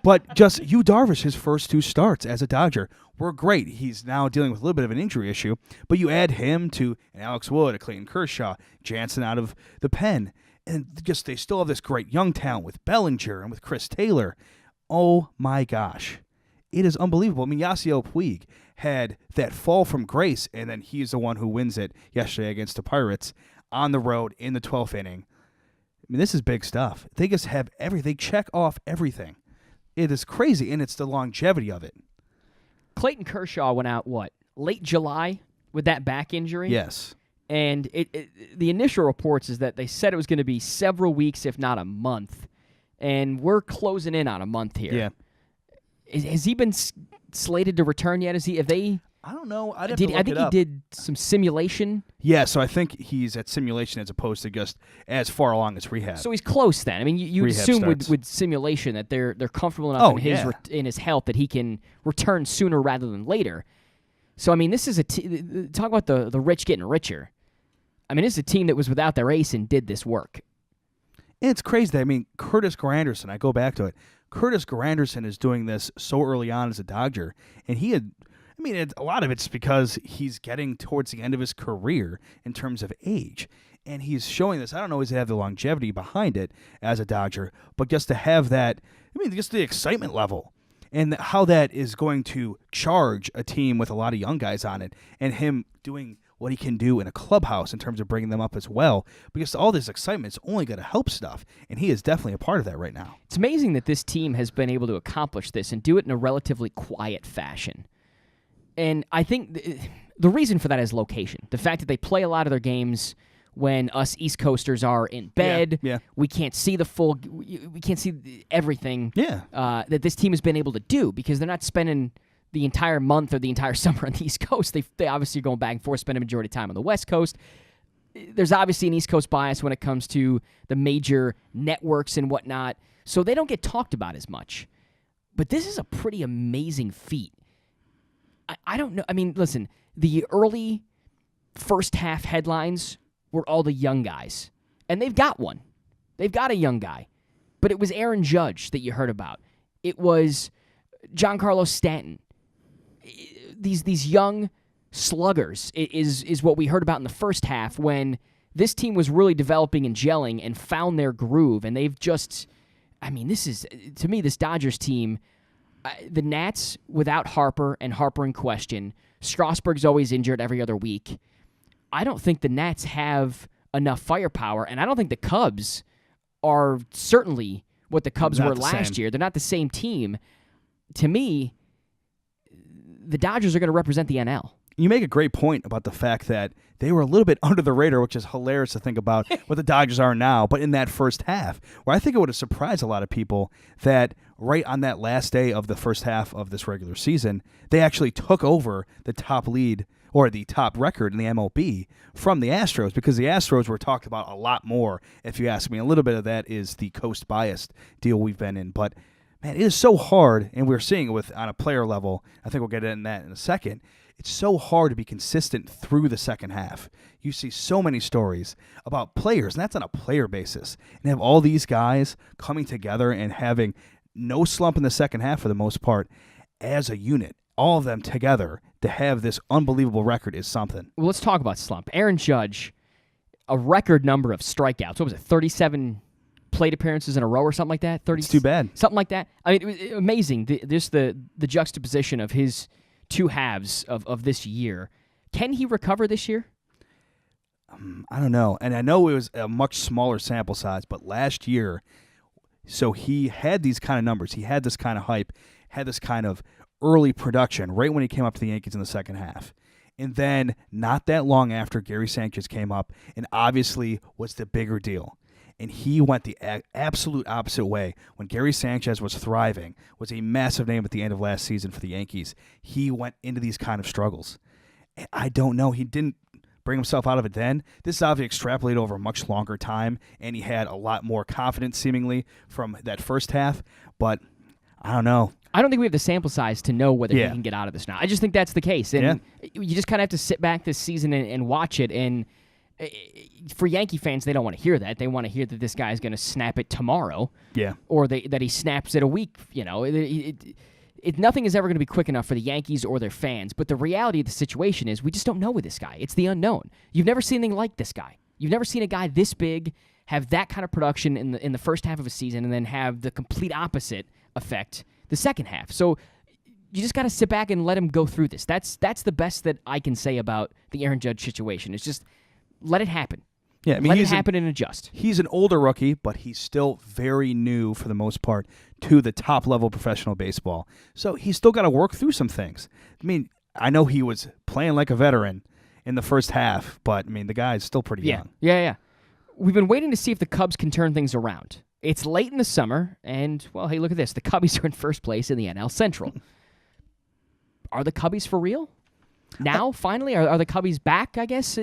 But just Yu Darvish, his first two starts as a Dodger were great. He's now dealing with a little bit of an injury issue, but you add him to an Alex Wood, a Clayton Kershaw, Jansen out of the pen, and just they still have this great young talent with Bellinger and with Chris Taylor. Oh my gosh. It is unbelievable. I mean, Yasiel Puig had that fall from grace, and then he's the one who wins it yesterday against the Pirates on the road in the 12th inning. I mean, this is big stuff. They just have everything. They check off everything. It is crazy, and it's the longevity of it. Clayton Kershaw went out, late July with that back injury? Yes. And the initial reports is that they said it was going to be several weeks, if not a month. And we're closing in on a month here. Yeah. Has he been slated to return yet? I don't know. I think he did some simulation. Yeah, so I think he's at simulation as opposed to just as far along as rehab. So he's close then. I mean, you Rehab assume starts. with simulation that they're comfortable enough in his health that he can return sooner rather than later. So, I mean, this is talk about the rich getting richer. I mean, this is a team that was without their ace and did this work. And it's crazy. I mean, Curtis Granderson, I go back to it. Curtis Granderson is doing this so early on as a Dodger, and a lot of it's because he's getting towards the end of his career in terms of age, and he's showing this. I don't always have the longevity behind it as a Dodger, but just to have that, just the excitement level and how that is going to charge a team with a lot of young guys on it, and him doing what he can do in a clubhouse in terms of bringing them up as well, because all this excitement is only going to help stuff, and he is definitely a part of that right now. It's amazing that this team has been able to accomplish this and do it in a relatively quiet fashion. And I think the reason for that is location. The fact that they play a lot of their games when us East Coasters are in bed. Yeah. We can't see we can't see everything that this team has been able to do because they're not spending the entire month or the entire summer on the East Coast. They obviously are going back and forth, spend a majority of time on the West Coast. There's obviously an East Coast bias when it comes to the major networks and whatnot, so they don't get talked about as much. But this is a pretty amazing feat. I don't know. I mean, listen, the early first half headlines were all the young guys. And they've got one. They've got a young guy. But it was Aaron Judge that you heard about. It was Giancarlo Stanton. These young sluggers is what we heard about in the first half when this team was really developing and gelling and found their groove. And they've just, I mean, this is, to me, this Dodgers team, the Nats without Harper and Harper in question. Strasburg's always injured every other week. I don't think the Nats have enough firepower, and I don't think the Cubs are certainly what the Cubs were last year. They're not the same team. To me, the Dodgers are going to represent the NL. You make a great point about the fact that they were a little bit under the radar, which is hilarious to think about what the Dodgers are now, but in that first half, where I think it would have surprised a lot of people that right on that last day of the first half of this regular season, they actually took over the top lead or the top record in the MLB from the Astros, because the Astros were talked about a lot more, if you ask me. A little bit of that is the coast-biased deal we've been in, but man, it is so hard, and we're seeing it with on a player level. I think we'll get into that in a second. It's so hard to be consistent through the second half. You see so many stories about players, and that's on a player basis, and have all these guys coming together and having no slump in the second half for the most part as a unit. All of them together to have this unbelievable record is something. Well, let's talk about slump. Aaron Judge, a record number of strikeouts. What was it, 37 plate appearances in a row or something like that? 30. It's too bad. Something like that. I mean, it was amazing. The juxtaposition of his two halves of this year. Can he recover this year? I don't know. And I know it was a much smaller sample size, but last year, so he had these kind of numbers. He had this kind of hype, had this kind of early production right when he came up to the Yankees in the second half. And then not that long after, Gary Sanchez came up and obviously was the bigger deal. And he went the absolute opposite way. When Gary Sanchez was thriving, was a massive name at the end of last season for the Yankees, he went into these kind of struggles. And I don't know. He didn't bring himself out of it then. This is obviously extrapolated over a much longer time, and he had a lot more confidence, seemingly, from that first half. But I don't know. I don't think we have the sample size to know whether he can get out of this now. I just think that's the case. And you just kind of have to sit back this season and watch it. And for Yankee fans, they don't want to hear that. They want to hear that this guy is going to snap it tomorrow. Yeah. Or that he snaps it a week. You know, nothing is ever going to be quick enough for the Yankees or their fans. But the reality of the situation is we just don't know with this guy. It's the unknown. You've never seen anything like this guy. You've never seen a guy this big have that kind of production in the first half of a season and then have the complete opposite effect the second half. So you just got to sit back and let him go through this. That's the best that I can say about the Aaron Judge situation. It's just let it happen. Yeah, I mean, let it happen and adjust. He's an older rookie, but he's still very new for the most part to the top level of professional baseball. So he's still got to work through some things. I mean, I know he was playing like a veteran in the first half, but I mean, the guy is still pretty young. Yeah. We've been waiting to see if the Cubs can turn things around. It's late in the summer, and, well, hey, look at this. The Cubbies are in first place in the NL Central. Are the Cubbies for real? Now, finally? Are the Cubbies back, I guess?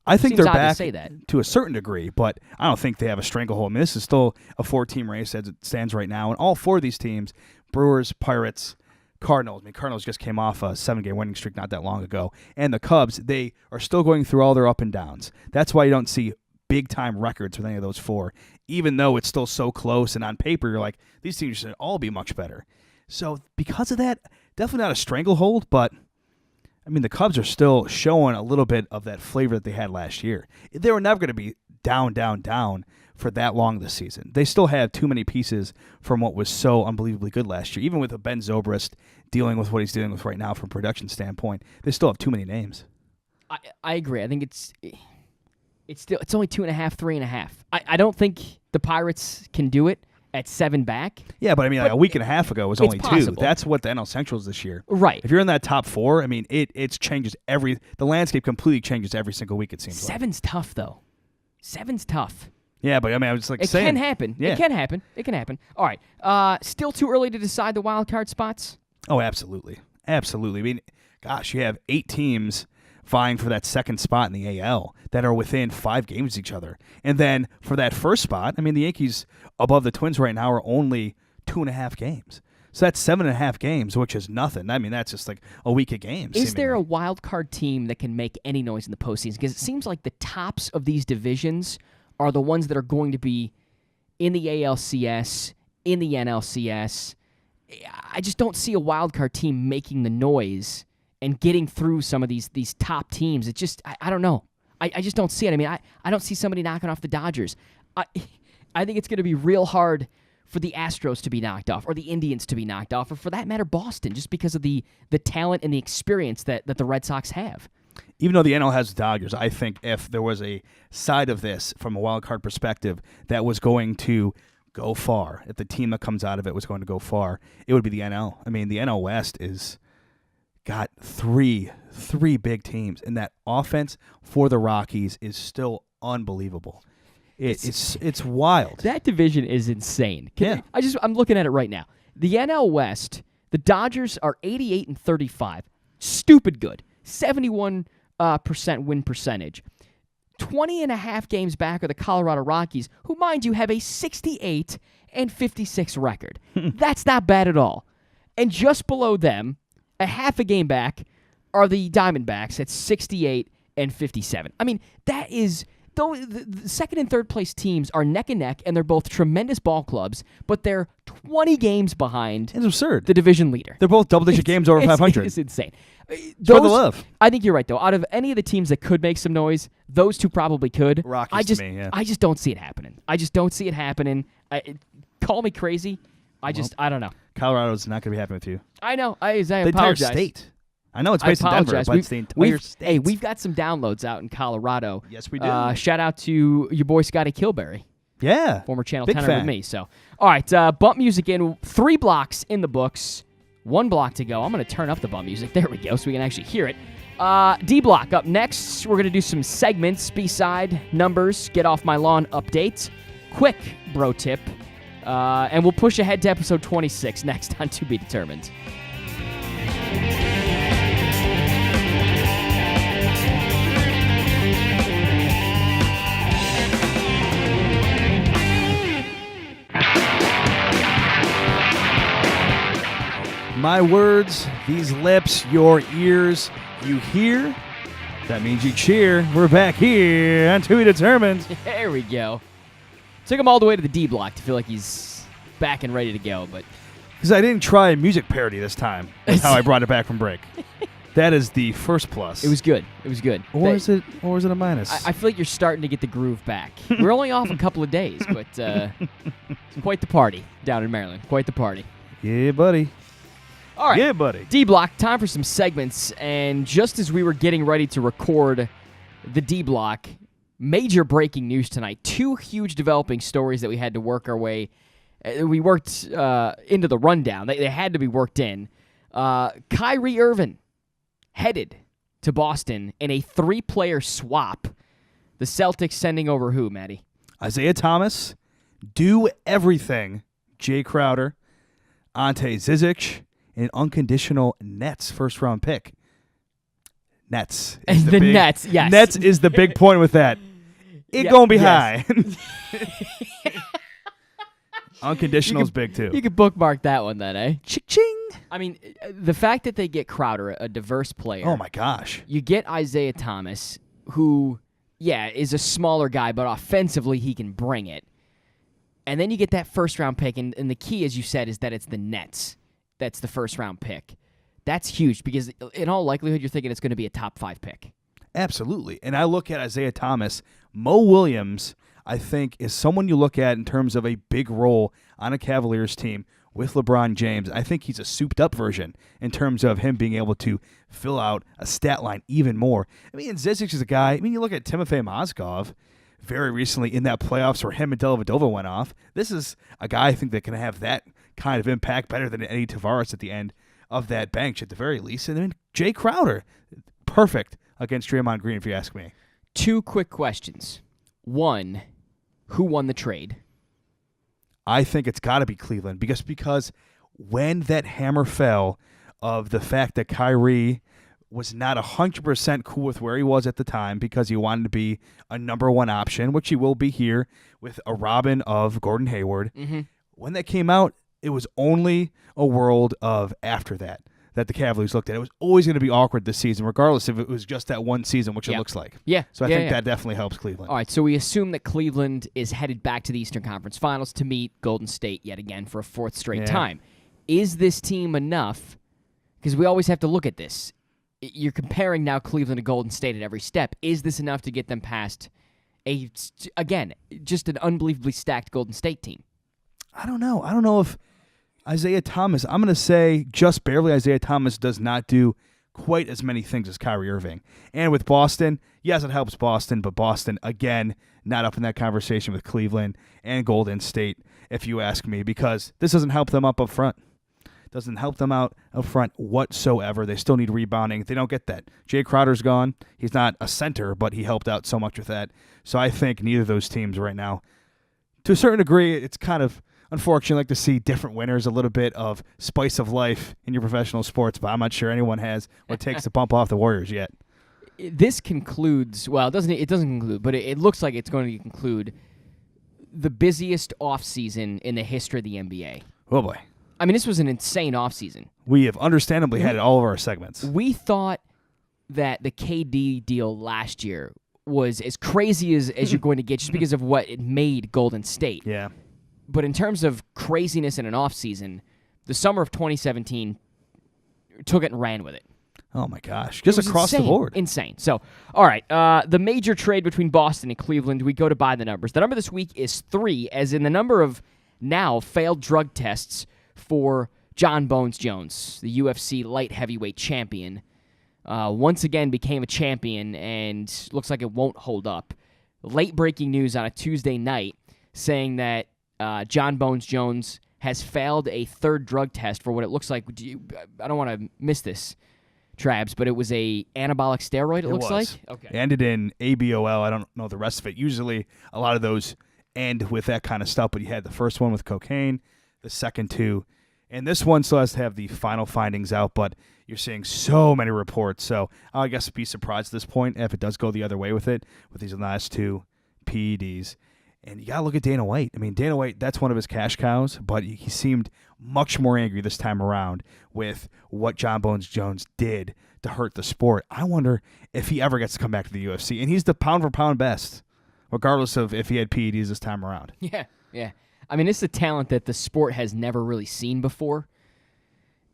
I think they're back to say that. To a certain degree, but I don't think they have a stranglehold. I mean, this is still a 4-team race as it stands right now, and all four of these teams, Brewers, Pirates, Cardinals. I mean, Cardinals just came off a 7-game winning streak not that long ago, and the Cubs, they are still going through all their up and downs. That's why you don't see big-time records with any of those four, even though it's still so close, and on paper, you're like, these teams should all be much better. So because of that, definitely not a stranglehold, but I mean, the Cubs are still showing a little bit of that flavor that they had last year. They were never going to be down for that long this season. They still have too many pieces from what was so unbelievably good last year. Even with a Ben Zobrist dealing with what he's dealing with right now from a production standpoint, they still have too many names. I agree. I think it's only 2.5, 3.5. I don't think the Pirates can do it at 7 back. Yeah, but I mean, like a week and a half ago it was only possible. 2. That's what the NL Central is this year. Right. If you're in that top 4, I mean, it changes the landscape completely changes every single week, it seems 7's tough, though. 7's tough. Yeah, but I mean, I was just saying. It can happen. Yeah. It can happen. All right. Still too early to decide the wild card spots? Oh, absolutely. Absolutely. I mean, gosh, you have 8 teams vying for that second spot in the AL that are within 5 games of each other. And then for that first spot, I mean, the Yankees above the Twins right now are only 2.5 games. So that's 7.5 games, which is nothing. I mean, that's just like a week of games. Is there a seemingly. wild card team that can make any noise in the postseason? Because it seems like the tops of these divisions are the ones that are going to be in the ALCS, in the NLCS. I just don't see a wild card team making the noise and getting through some of these top teams. It just, I don't know. I just don't see it. I mean, I don't see somebody knocking off the Dodgers. I think it's going to be real hard for the Astros to be knocked off, or the Indians to be knocked off, or for that matter, Boston, just because of the talent and the experience that the Red Sox have. Even though the NL has the Dodgers, I think if there was a side of this from a wild card perspective that was going to go far, if the team that comes out of it was going to go far, it would be the NL. I mean, the NL West is got three big teams, and that offense for the Rockies is still unbelievable. It's wild. That division is insane. Yeah. I'm looking at it right now. The NL West, the Dodgers are 88-35. Stupid good. 71% win percentage. 20.5 games back are the Colorado Rockies, who, mind you, have a 68-56 record. That's not bad at all. And just below them, a half a game back, are the Diamondbacks at 68-57. I mean, that is... Though the second and third place teams are neck and neck, and they're both tremendous ball clubs, but they're 20 games behind It's absurd. the division leader. They're both double-digit games over 500. It's insane. For the love. I think you're right, though. Out of any of the teams that could make some noise, those two probably could. Rockies to me, yeah. I just don't see it happening. Call me crazy. I don't know. Colorado's not going to be happy with you. I know. I The entire apologize. state. I know it's based in Denver, but it's the entire state. Hey, we've got some downloads out in Colorado. Yes, we do. Shout out to your boy Scotty Kilberry, Yeah. former Channel Big 10 fan. with me. So, all right, bump music in. 3 blocks in the books. 1 block to go. I'm going to turn up the bump music. There we go, so we can actually hear it. D block up next. We're going to do some segments, B-side, numbers, get off my lawn updates, quick bro tip, and we'll push ahead to episode 26 next on To Be Determined. My words, these lips, your ears, you hear? That means you cheer. We're back here on To Be Determined. There we go. Took him all the way to the D block to feel like he's back and ready to go, but Because I didn't try a music parody this time. That's how I brought it back from break. That is the first plus. it was good. It was good. Or is it a minus? I feel like you're starting to get the groove back. We're only off a couple of days, but it's quite the party down in Maryland. Quite the party. Yeah, buddy. All right. Yeah, buddy. D block, time for some segments. And just as we were getting ready to record the D block, major breaking news tonight. 2 huge developing stories that we had to work our way. We worked into the rundown. They had to be worked in. Kyrie Irving headed to Boston in a 3-player swap. The Celtics sending over who, Maddie? Isaiah Thomas, do everything. Jay Crowder, Ante Zizic, and an unconditional Nets first-round pick. Nets. Is The big- Nets, yes. Nets is the big point with that. It Yeah, gonna be yes. high. Unconditional is big, too. You could bookmark that one then, eh? Ching. I mean, the fact that they get Crowder, a diverse player. Oh, my gosh. You get Isaiah Thomas, who, is a smaller guy, but offensively he can bring it. And then you get that first-round pick, and the key, as you said, is that it's the Nets. That's the first-round pick. That's huge because, in all likelihood, you're thinking it's going to be a top 5 pick. Absolutely. And I look at Isaiah Thomas. Mo Williams, I think, is someone you look at in terms of a big role on a Cavaliers team with LeBron James. I think he's a souped-up version in terms of him being able to fill out a stat line even more. I mean, Zizic is a guy. I mean, you look at Timofey Mozgov very recently in that playoffs where him and Dellavedova went off. This is a guy I think that can have that kind of impact better than Eddie Tavares at the end of that bench at the very least. And then Jay Crowder, perfect against Draymond Green, if you ask me. 2 quick questions. 1, who won the trade? I think it's got to be Cleveland because when that hammer fell of the fact that Kyrie was not 100% cool with where he was at the time because he wanted to be a number 1 option, which he will be here with a Robin of Gordon Hayward. Mm-hmm. When that came out, it was only a world of after that the Cavaliers looked at. It was always going to be awkward this season, regardless if it was just that one season, which it looks like. Yeah. So I think that definitely helps Cleveland. All right, so we assume that Cleveland is headed back to the Eastern Conference Finals to meet Golden State yet again for a fourth straight time. Is this team enough? Because we always have to look at this. You're comparing now Cleveland to Golden State at every step. Is this enough to get them past again, just an unbelievably stacked Golden State team? I don't know. I don't know if Isaiah Thomas, I'm going to say just barely Isaiah Thomas does not do quite as many things as Kyrie Irving. And with Boston, yes, it helps Boston, but Boston, again, not up in that conversation with Cleveland and Golden State, if you ask me, because this doesn't help them up front. Doesn't help them out up front whatsoever. They still need rebounding. They don't get that. Jay Crowder's gone. He's not a center, but he helped out so much with that. So I think neither of those teams right now, to a certain degree, it's kind of unfortunate, like to see different winners, a little bit of spice of life in your professional sports, but I'm not sure anyone has what it takes to bump off the Warriors yet. This concludes, well, it doesn't conclude, but it looks like it's going to conclude the busiest offseason in the history of the NBA. Oh, boy. I mean, this was an insane offseason. We have understandably had all of our segments. We thought that the KD deal last year was as crazy as you're going to get just because of what it made Golden State. Yeah. But in terms of craziness in an offseason, the summer of 2017 took it and ran with it. Oh, my gosh. Just across insane, the board. Insane. So, all right, the major trade between Boston and Cleveland, we go to buy the numbers. The number this week is 3, as in the number of now failed drug tests for John Bones Jones, the UFC light heavyweight champion. Once again became a champion and looks like it won't hold up. Late breaking news on a Tuesday night saying that John Bones Jones has failed a third drug test for what it looks like. I don't want to miss this, Trabs, but it was a anabolic steroid, it looks like? Okay. It ended in ABOL. I don't know the rest of it. Usually a lot of those end with that kind of stuff, but you had the first one with cocaine, the second two, and this one still has to have the final findings out, but you're seeing so many reports, so I guess be surprised at this point if it does go the other way with these last two PEDs. And you got to look at Dana White. I mean, Dana White, that's one of his cash cows, but he seemed much more angry this time around with what John Bones Jones did to hurt the sport. I wonder if he ever gets to come back to the UFC. And he's the pound-for-pound best, regardless of if he had PEDs this time around. Yeah. I mean, it's a talent that the sport has never really seen before.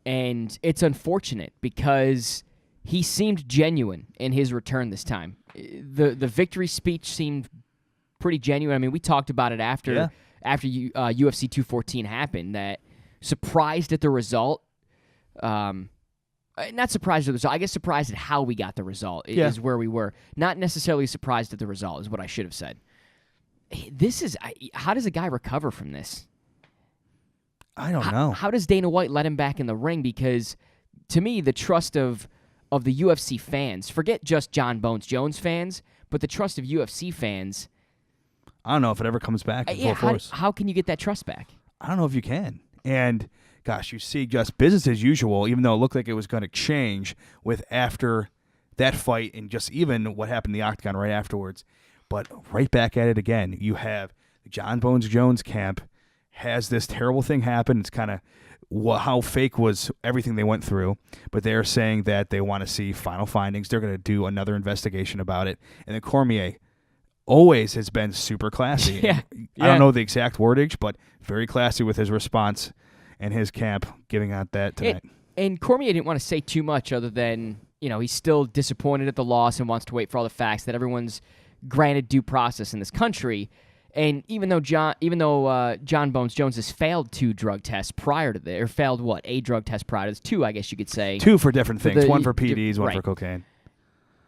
And it's unfortunate because he seemed genuine in his return this time. The victory speech seemed pretty genuine. I mean, we talked about it after UFC 214 happened, that surprised at the result. Not surprised at the result. I guess surprised at how we got the result is where we were. Not necessarily surprised at the result is what I should have said. How does a guy recover from this? I don't know. How does Dana White let him back in the ring? Because to me, the trust of the UFC fans, forget just John Bones Jones fans, but the trust of UFC fans, I don't know if it ever comes back in full force. How can you get that trust back? I don't know if you can. And, gosh, you see just business as usual, even though it looked like it was going to change with after that fight and just even what happened in the octagon right afterwards. But right back at it again. You have the John Bones Jones camp has this terrible thing happen. It's kind of how fake was everything they went through. But they're saying that they want to see final findings. They're going to do another investigation about it. And then Cormier always has been super classy. Yeah. I don't know the exact wordage, but very classy with his response and his camp giving out that tonight. And Cormier didn't want to say too much other than, he's still disappointed at the loss and wants to wait for all the facts, that everyone's granted due process in this country. And even though John Bones Jones has failed 2 drug tests prior to this, or failed a drug test prior to this, 2, I guess you could say. 2 for different things. One for PEDs, one right. for cocaine.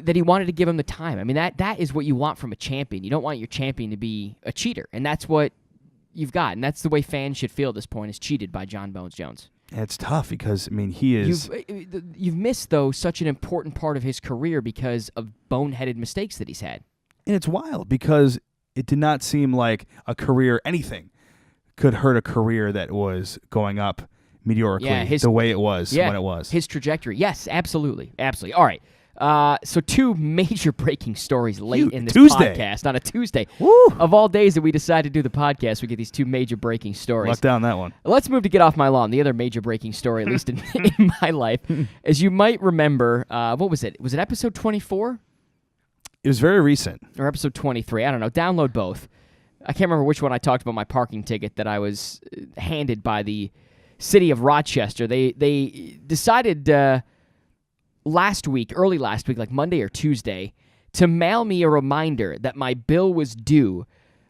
That he wanted to give him the time. I mean, that is what you want from a champion. You don't want your champion to be a cheater, and that's what you've got. And that's the way fans should feel at this point, is cheated by John Bones Jones. It's tough because, I mean, he is... You've missed, though, such an important part of his career because of boneheaded mistakes that he's had. And it's wild because it did not seem like a career, anything could hurt a career that was going up meteorically the way it was when it was. His trajectory. Yes, absolutely. Absolutely. All right. So two major breaking stories late in this Tuesday. podcast on a Tuesday. Woo. Of all days that we decided to do the podcast, we get these two major breaking stories. Lock down that one. Let's move to Get Off My Lawn, the other major breaking story, at least in my life. As you might remember, what was it? Was it episode 24? It was very recent. Or episode 23? I don't know. Download both. I can't remember which one I talked about my parking ticket that I was handed by the city of Rochester. They decided early last week, like Monday or Tuesday, to mail me a reminder that my bill was due.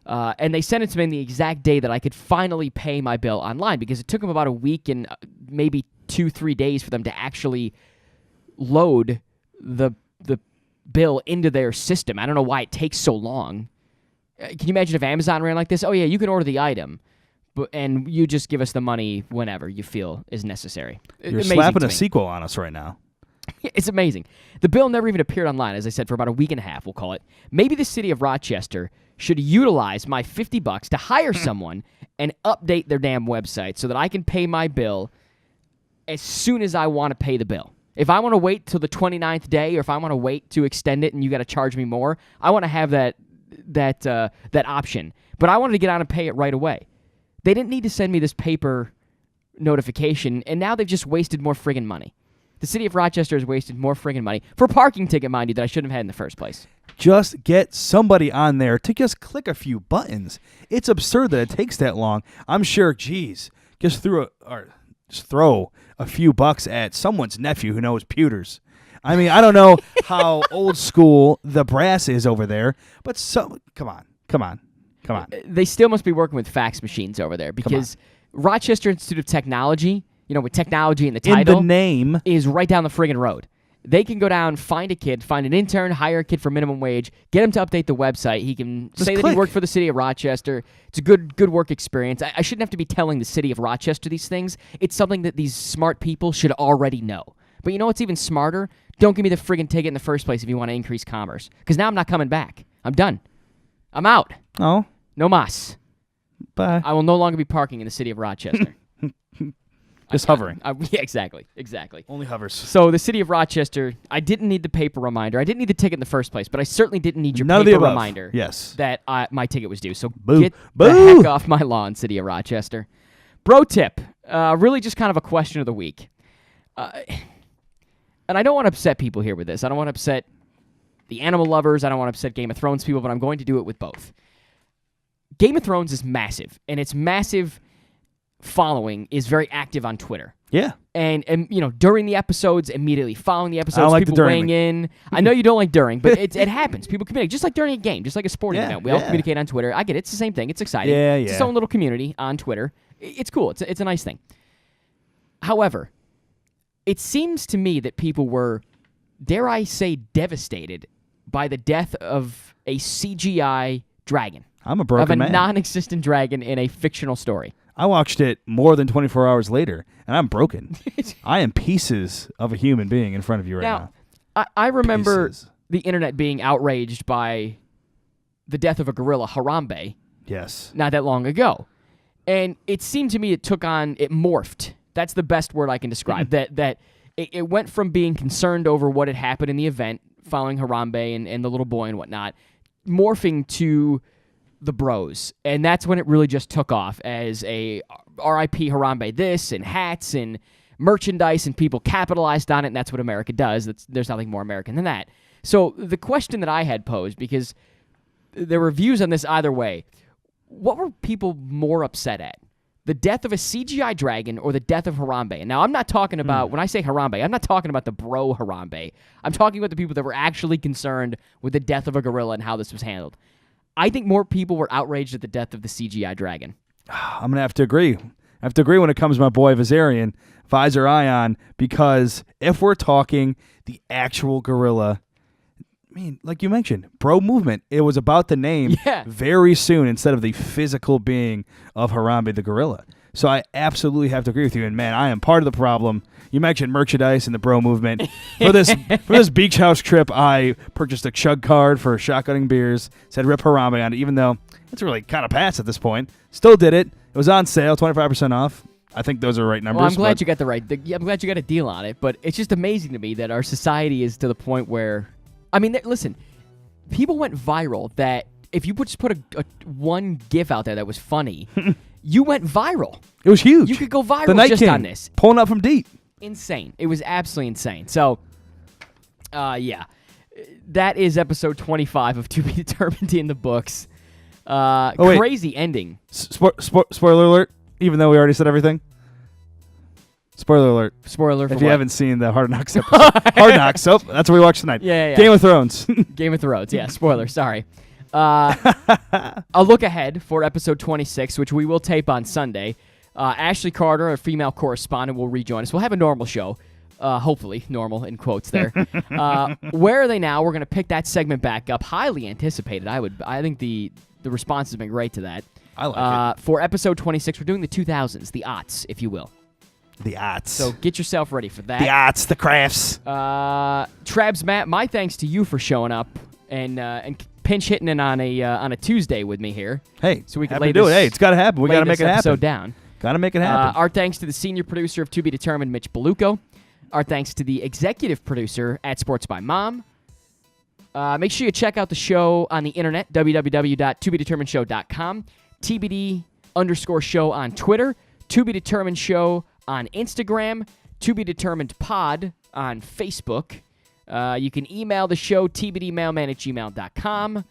And they sent it to me on the exact day that I could finally pay my bill online, because it took them about a week and maybe 2-3 days for them to actually load the bill into their system. I don't know why it takes so long. Can you imagine if Amazon ran like this? Oh, yeah, you can order the item, and you just give us the money whenever you feel is necessary. You're Amazing slapping to a me. sequel on us right now. It's amazing. The bill never even appeared online, as I said, for about a week and a half, we'll call it. Maybe the city of Rochester should utilize my $50 to hire someone and update their damn website so that I can pay my bill as soon as I want to pay the bill. If I want to wait till the 29th day, or if I want to wait to extend it and you got to charge me more, I want to have that option. But I wanted to get on and pay it right away. They didn't need to send me this paper notification, and now they've just wasted more friggin' money. The city of Rochester has wasted more friggin' money for a parking ticket, mind you, that I shouldn't have had in the first place. Just get somebody on there to just click a few buttons. It's absurd that it takes that long. I'm sure, just throw a few bucks at someone's nephew who knows pewters. I mean, I don't know how old school the brass is over there, but come on. They still must be working with fax machines over there, because Rochester Institute of Technology, with technology in the title, in the name, is right down the friggin' road. They can go down, find a kid, find an intern, hire a kid for minimum wage, get him to update the website. He can say that he worked for the city of Rochester. It's a good work experience. I shouldn't have to be telling the city of Rochester these things. It's something that these smart people should already know. But you know what's even smarter? Don't give me the friggin' ticket in the first place if you want to increase commerce. Because now I'm not coming back. I'm done. I'm out. Oh. No mas. Bye. I will no longer be parking in the city of Rochester. Just hovering. Yeah, exactly. Only hovers. So the city of Rochester, I didn't need the paper reminder. I didn't need the ticket in the first place, but I certainly didn't need your None of the paper above. reminder Yes. that my ticket was due. So Boo. get Boo. the heck off my lawn, city of Rochester. Bro tip, really just kind of a question of the week. And I don't want to upset people here with this. I don't want to upset the animal lovers. I don't want to upset Game of Thrones people, but I'm going to do it with both. Game of Thrones is massive, and its massive following is very active on Twitter. Yeah. And during the episodes, immediately following the episodes, like the people during. weighing in. I know you don't like during, but it happens. People communicate, just like during a game, just like a sporting event. We all communicate on Twitter. I get it. It's the same thing. It's exciting. Yeah. It's its own little community on Twitter. It's cool. It's a nice thing. However, it seems to me that people were, dare I say, devastated by the death of a CGI dragon. I'm a broken man. Of a non-existent dragon in a fictional story. I watched it more than 24 hours later, and I'm broken. I am pieces of a human being in front of you right now. I remember Pieces. the internet being outraged by the death of a gorilla, Harambe, Yes. not that long ago. And it seemed to me it morphed. That's the best word I can describe. that it went from being concerned over what had happened in the event following Harambe and the little boy and whatnot, morphing to the bros. And that's when it really just took off as a R.I.P. Harambe this and hats and merchandise, and people capitalized on it, and that's what America does. There's nothing more American than that. So the question that I had posed, because there were views on this either way, what were people more upset at? The death of a CGI dragon or the death of Harambe? And now I'm not talking about, when I say Harambe, I'm not talking about the bro Harambe. I'm talking about the people that were actually concerned with the death of a gorilla and how this was handled. I think more people were outraged at the death of the CGI dragon. I'm going to have to agree. I have to agree when it comes to my boy Viserion, Visor Ion, because if we're talking the actual gorilla, I mean, like you mentioned, bro movement, it was about the name very soon instead of the physical being of Harambe the gorilla. So I absolutely have to agree with you. And, man, I am part of the problem. You mentioned merchandise and the bro movement. For this beach house trip, I purchased a chug card for shotgunning beers. Said Rip Harambe on it, even though it's really kind of past at this point. Still did it. It was on sale, 25% off. I think those are right numbers. Well, I'm glad but you got I'm glad you got a deal on it, but it's just amazing to me that our society is to the point where, I mean, listen, people went viral that if you just put a one GIF out there that was funny, you went viral. It was huge. You could go viral the Night just King, on this. pulling up from deep. Insane. It was absolutely insane. So, yeah. That is episode 25 of To Be Determined in the books. wait. Crazy ending. Spoiler alert, even though we already said everything. Spoiler alert. Spoiler for If you what? haven't seen the Hard Knocks episode. Hard Knocks. Oh, that's what we watched tonight. Yeah. Game of Thrones. Game of Thrones. Yeah, spoiler. Sorry. A look ahead for episode 26, which we will tape on Sunday. Ashley Carter, a female correspondent, will rejoin us. We'll have a normal show. Hopefully, normal in quotes there. Where are they now? We're going to pick that segment back up. Highly anticipated. I think the response has been great to that. I like it. For episode 26, we're doing the 2000s, the aughts, if you will. The odds. So get yourself ready for that. the odds, the crafts. Trabs, Matt, my thanks to you for showing up and pinch hitting it on a Tuesday with me here. Hey, so we can happy lay to do this, it. Hey, it's got to happen. We got to make it happen. Episode down. Got to make it happen. Our thanks to the senior producer of To Be Determined, Mitch Beluco. Our thanks to the executive producer at Sports by Mom. Make sure you check out the show on the internet, www.tobedeterminedshow.com. TBD_show on Twitter. To Be Determined Show on Instagram. To Be Determined Pod on Facebook. You can email the show, tbdmailman@gmail.com.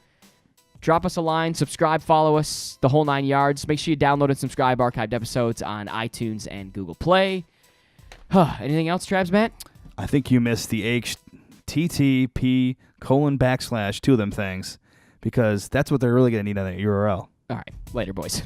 Drop us a line, subscribe, follow us, the whole 9 yards. Make sure you download and subscribe archived episodes on iTunes and Google Play. Anything else, Travis, Matt? I think you missed the HTTP:// two of them things, because that's what they're really going to need on that URL. All right. Later, boys.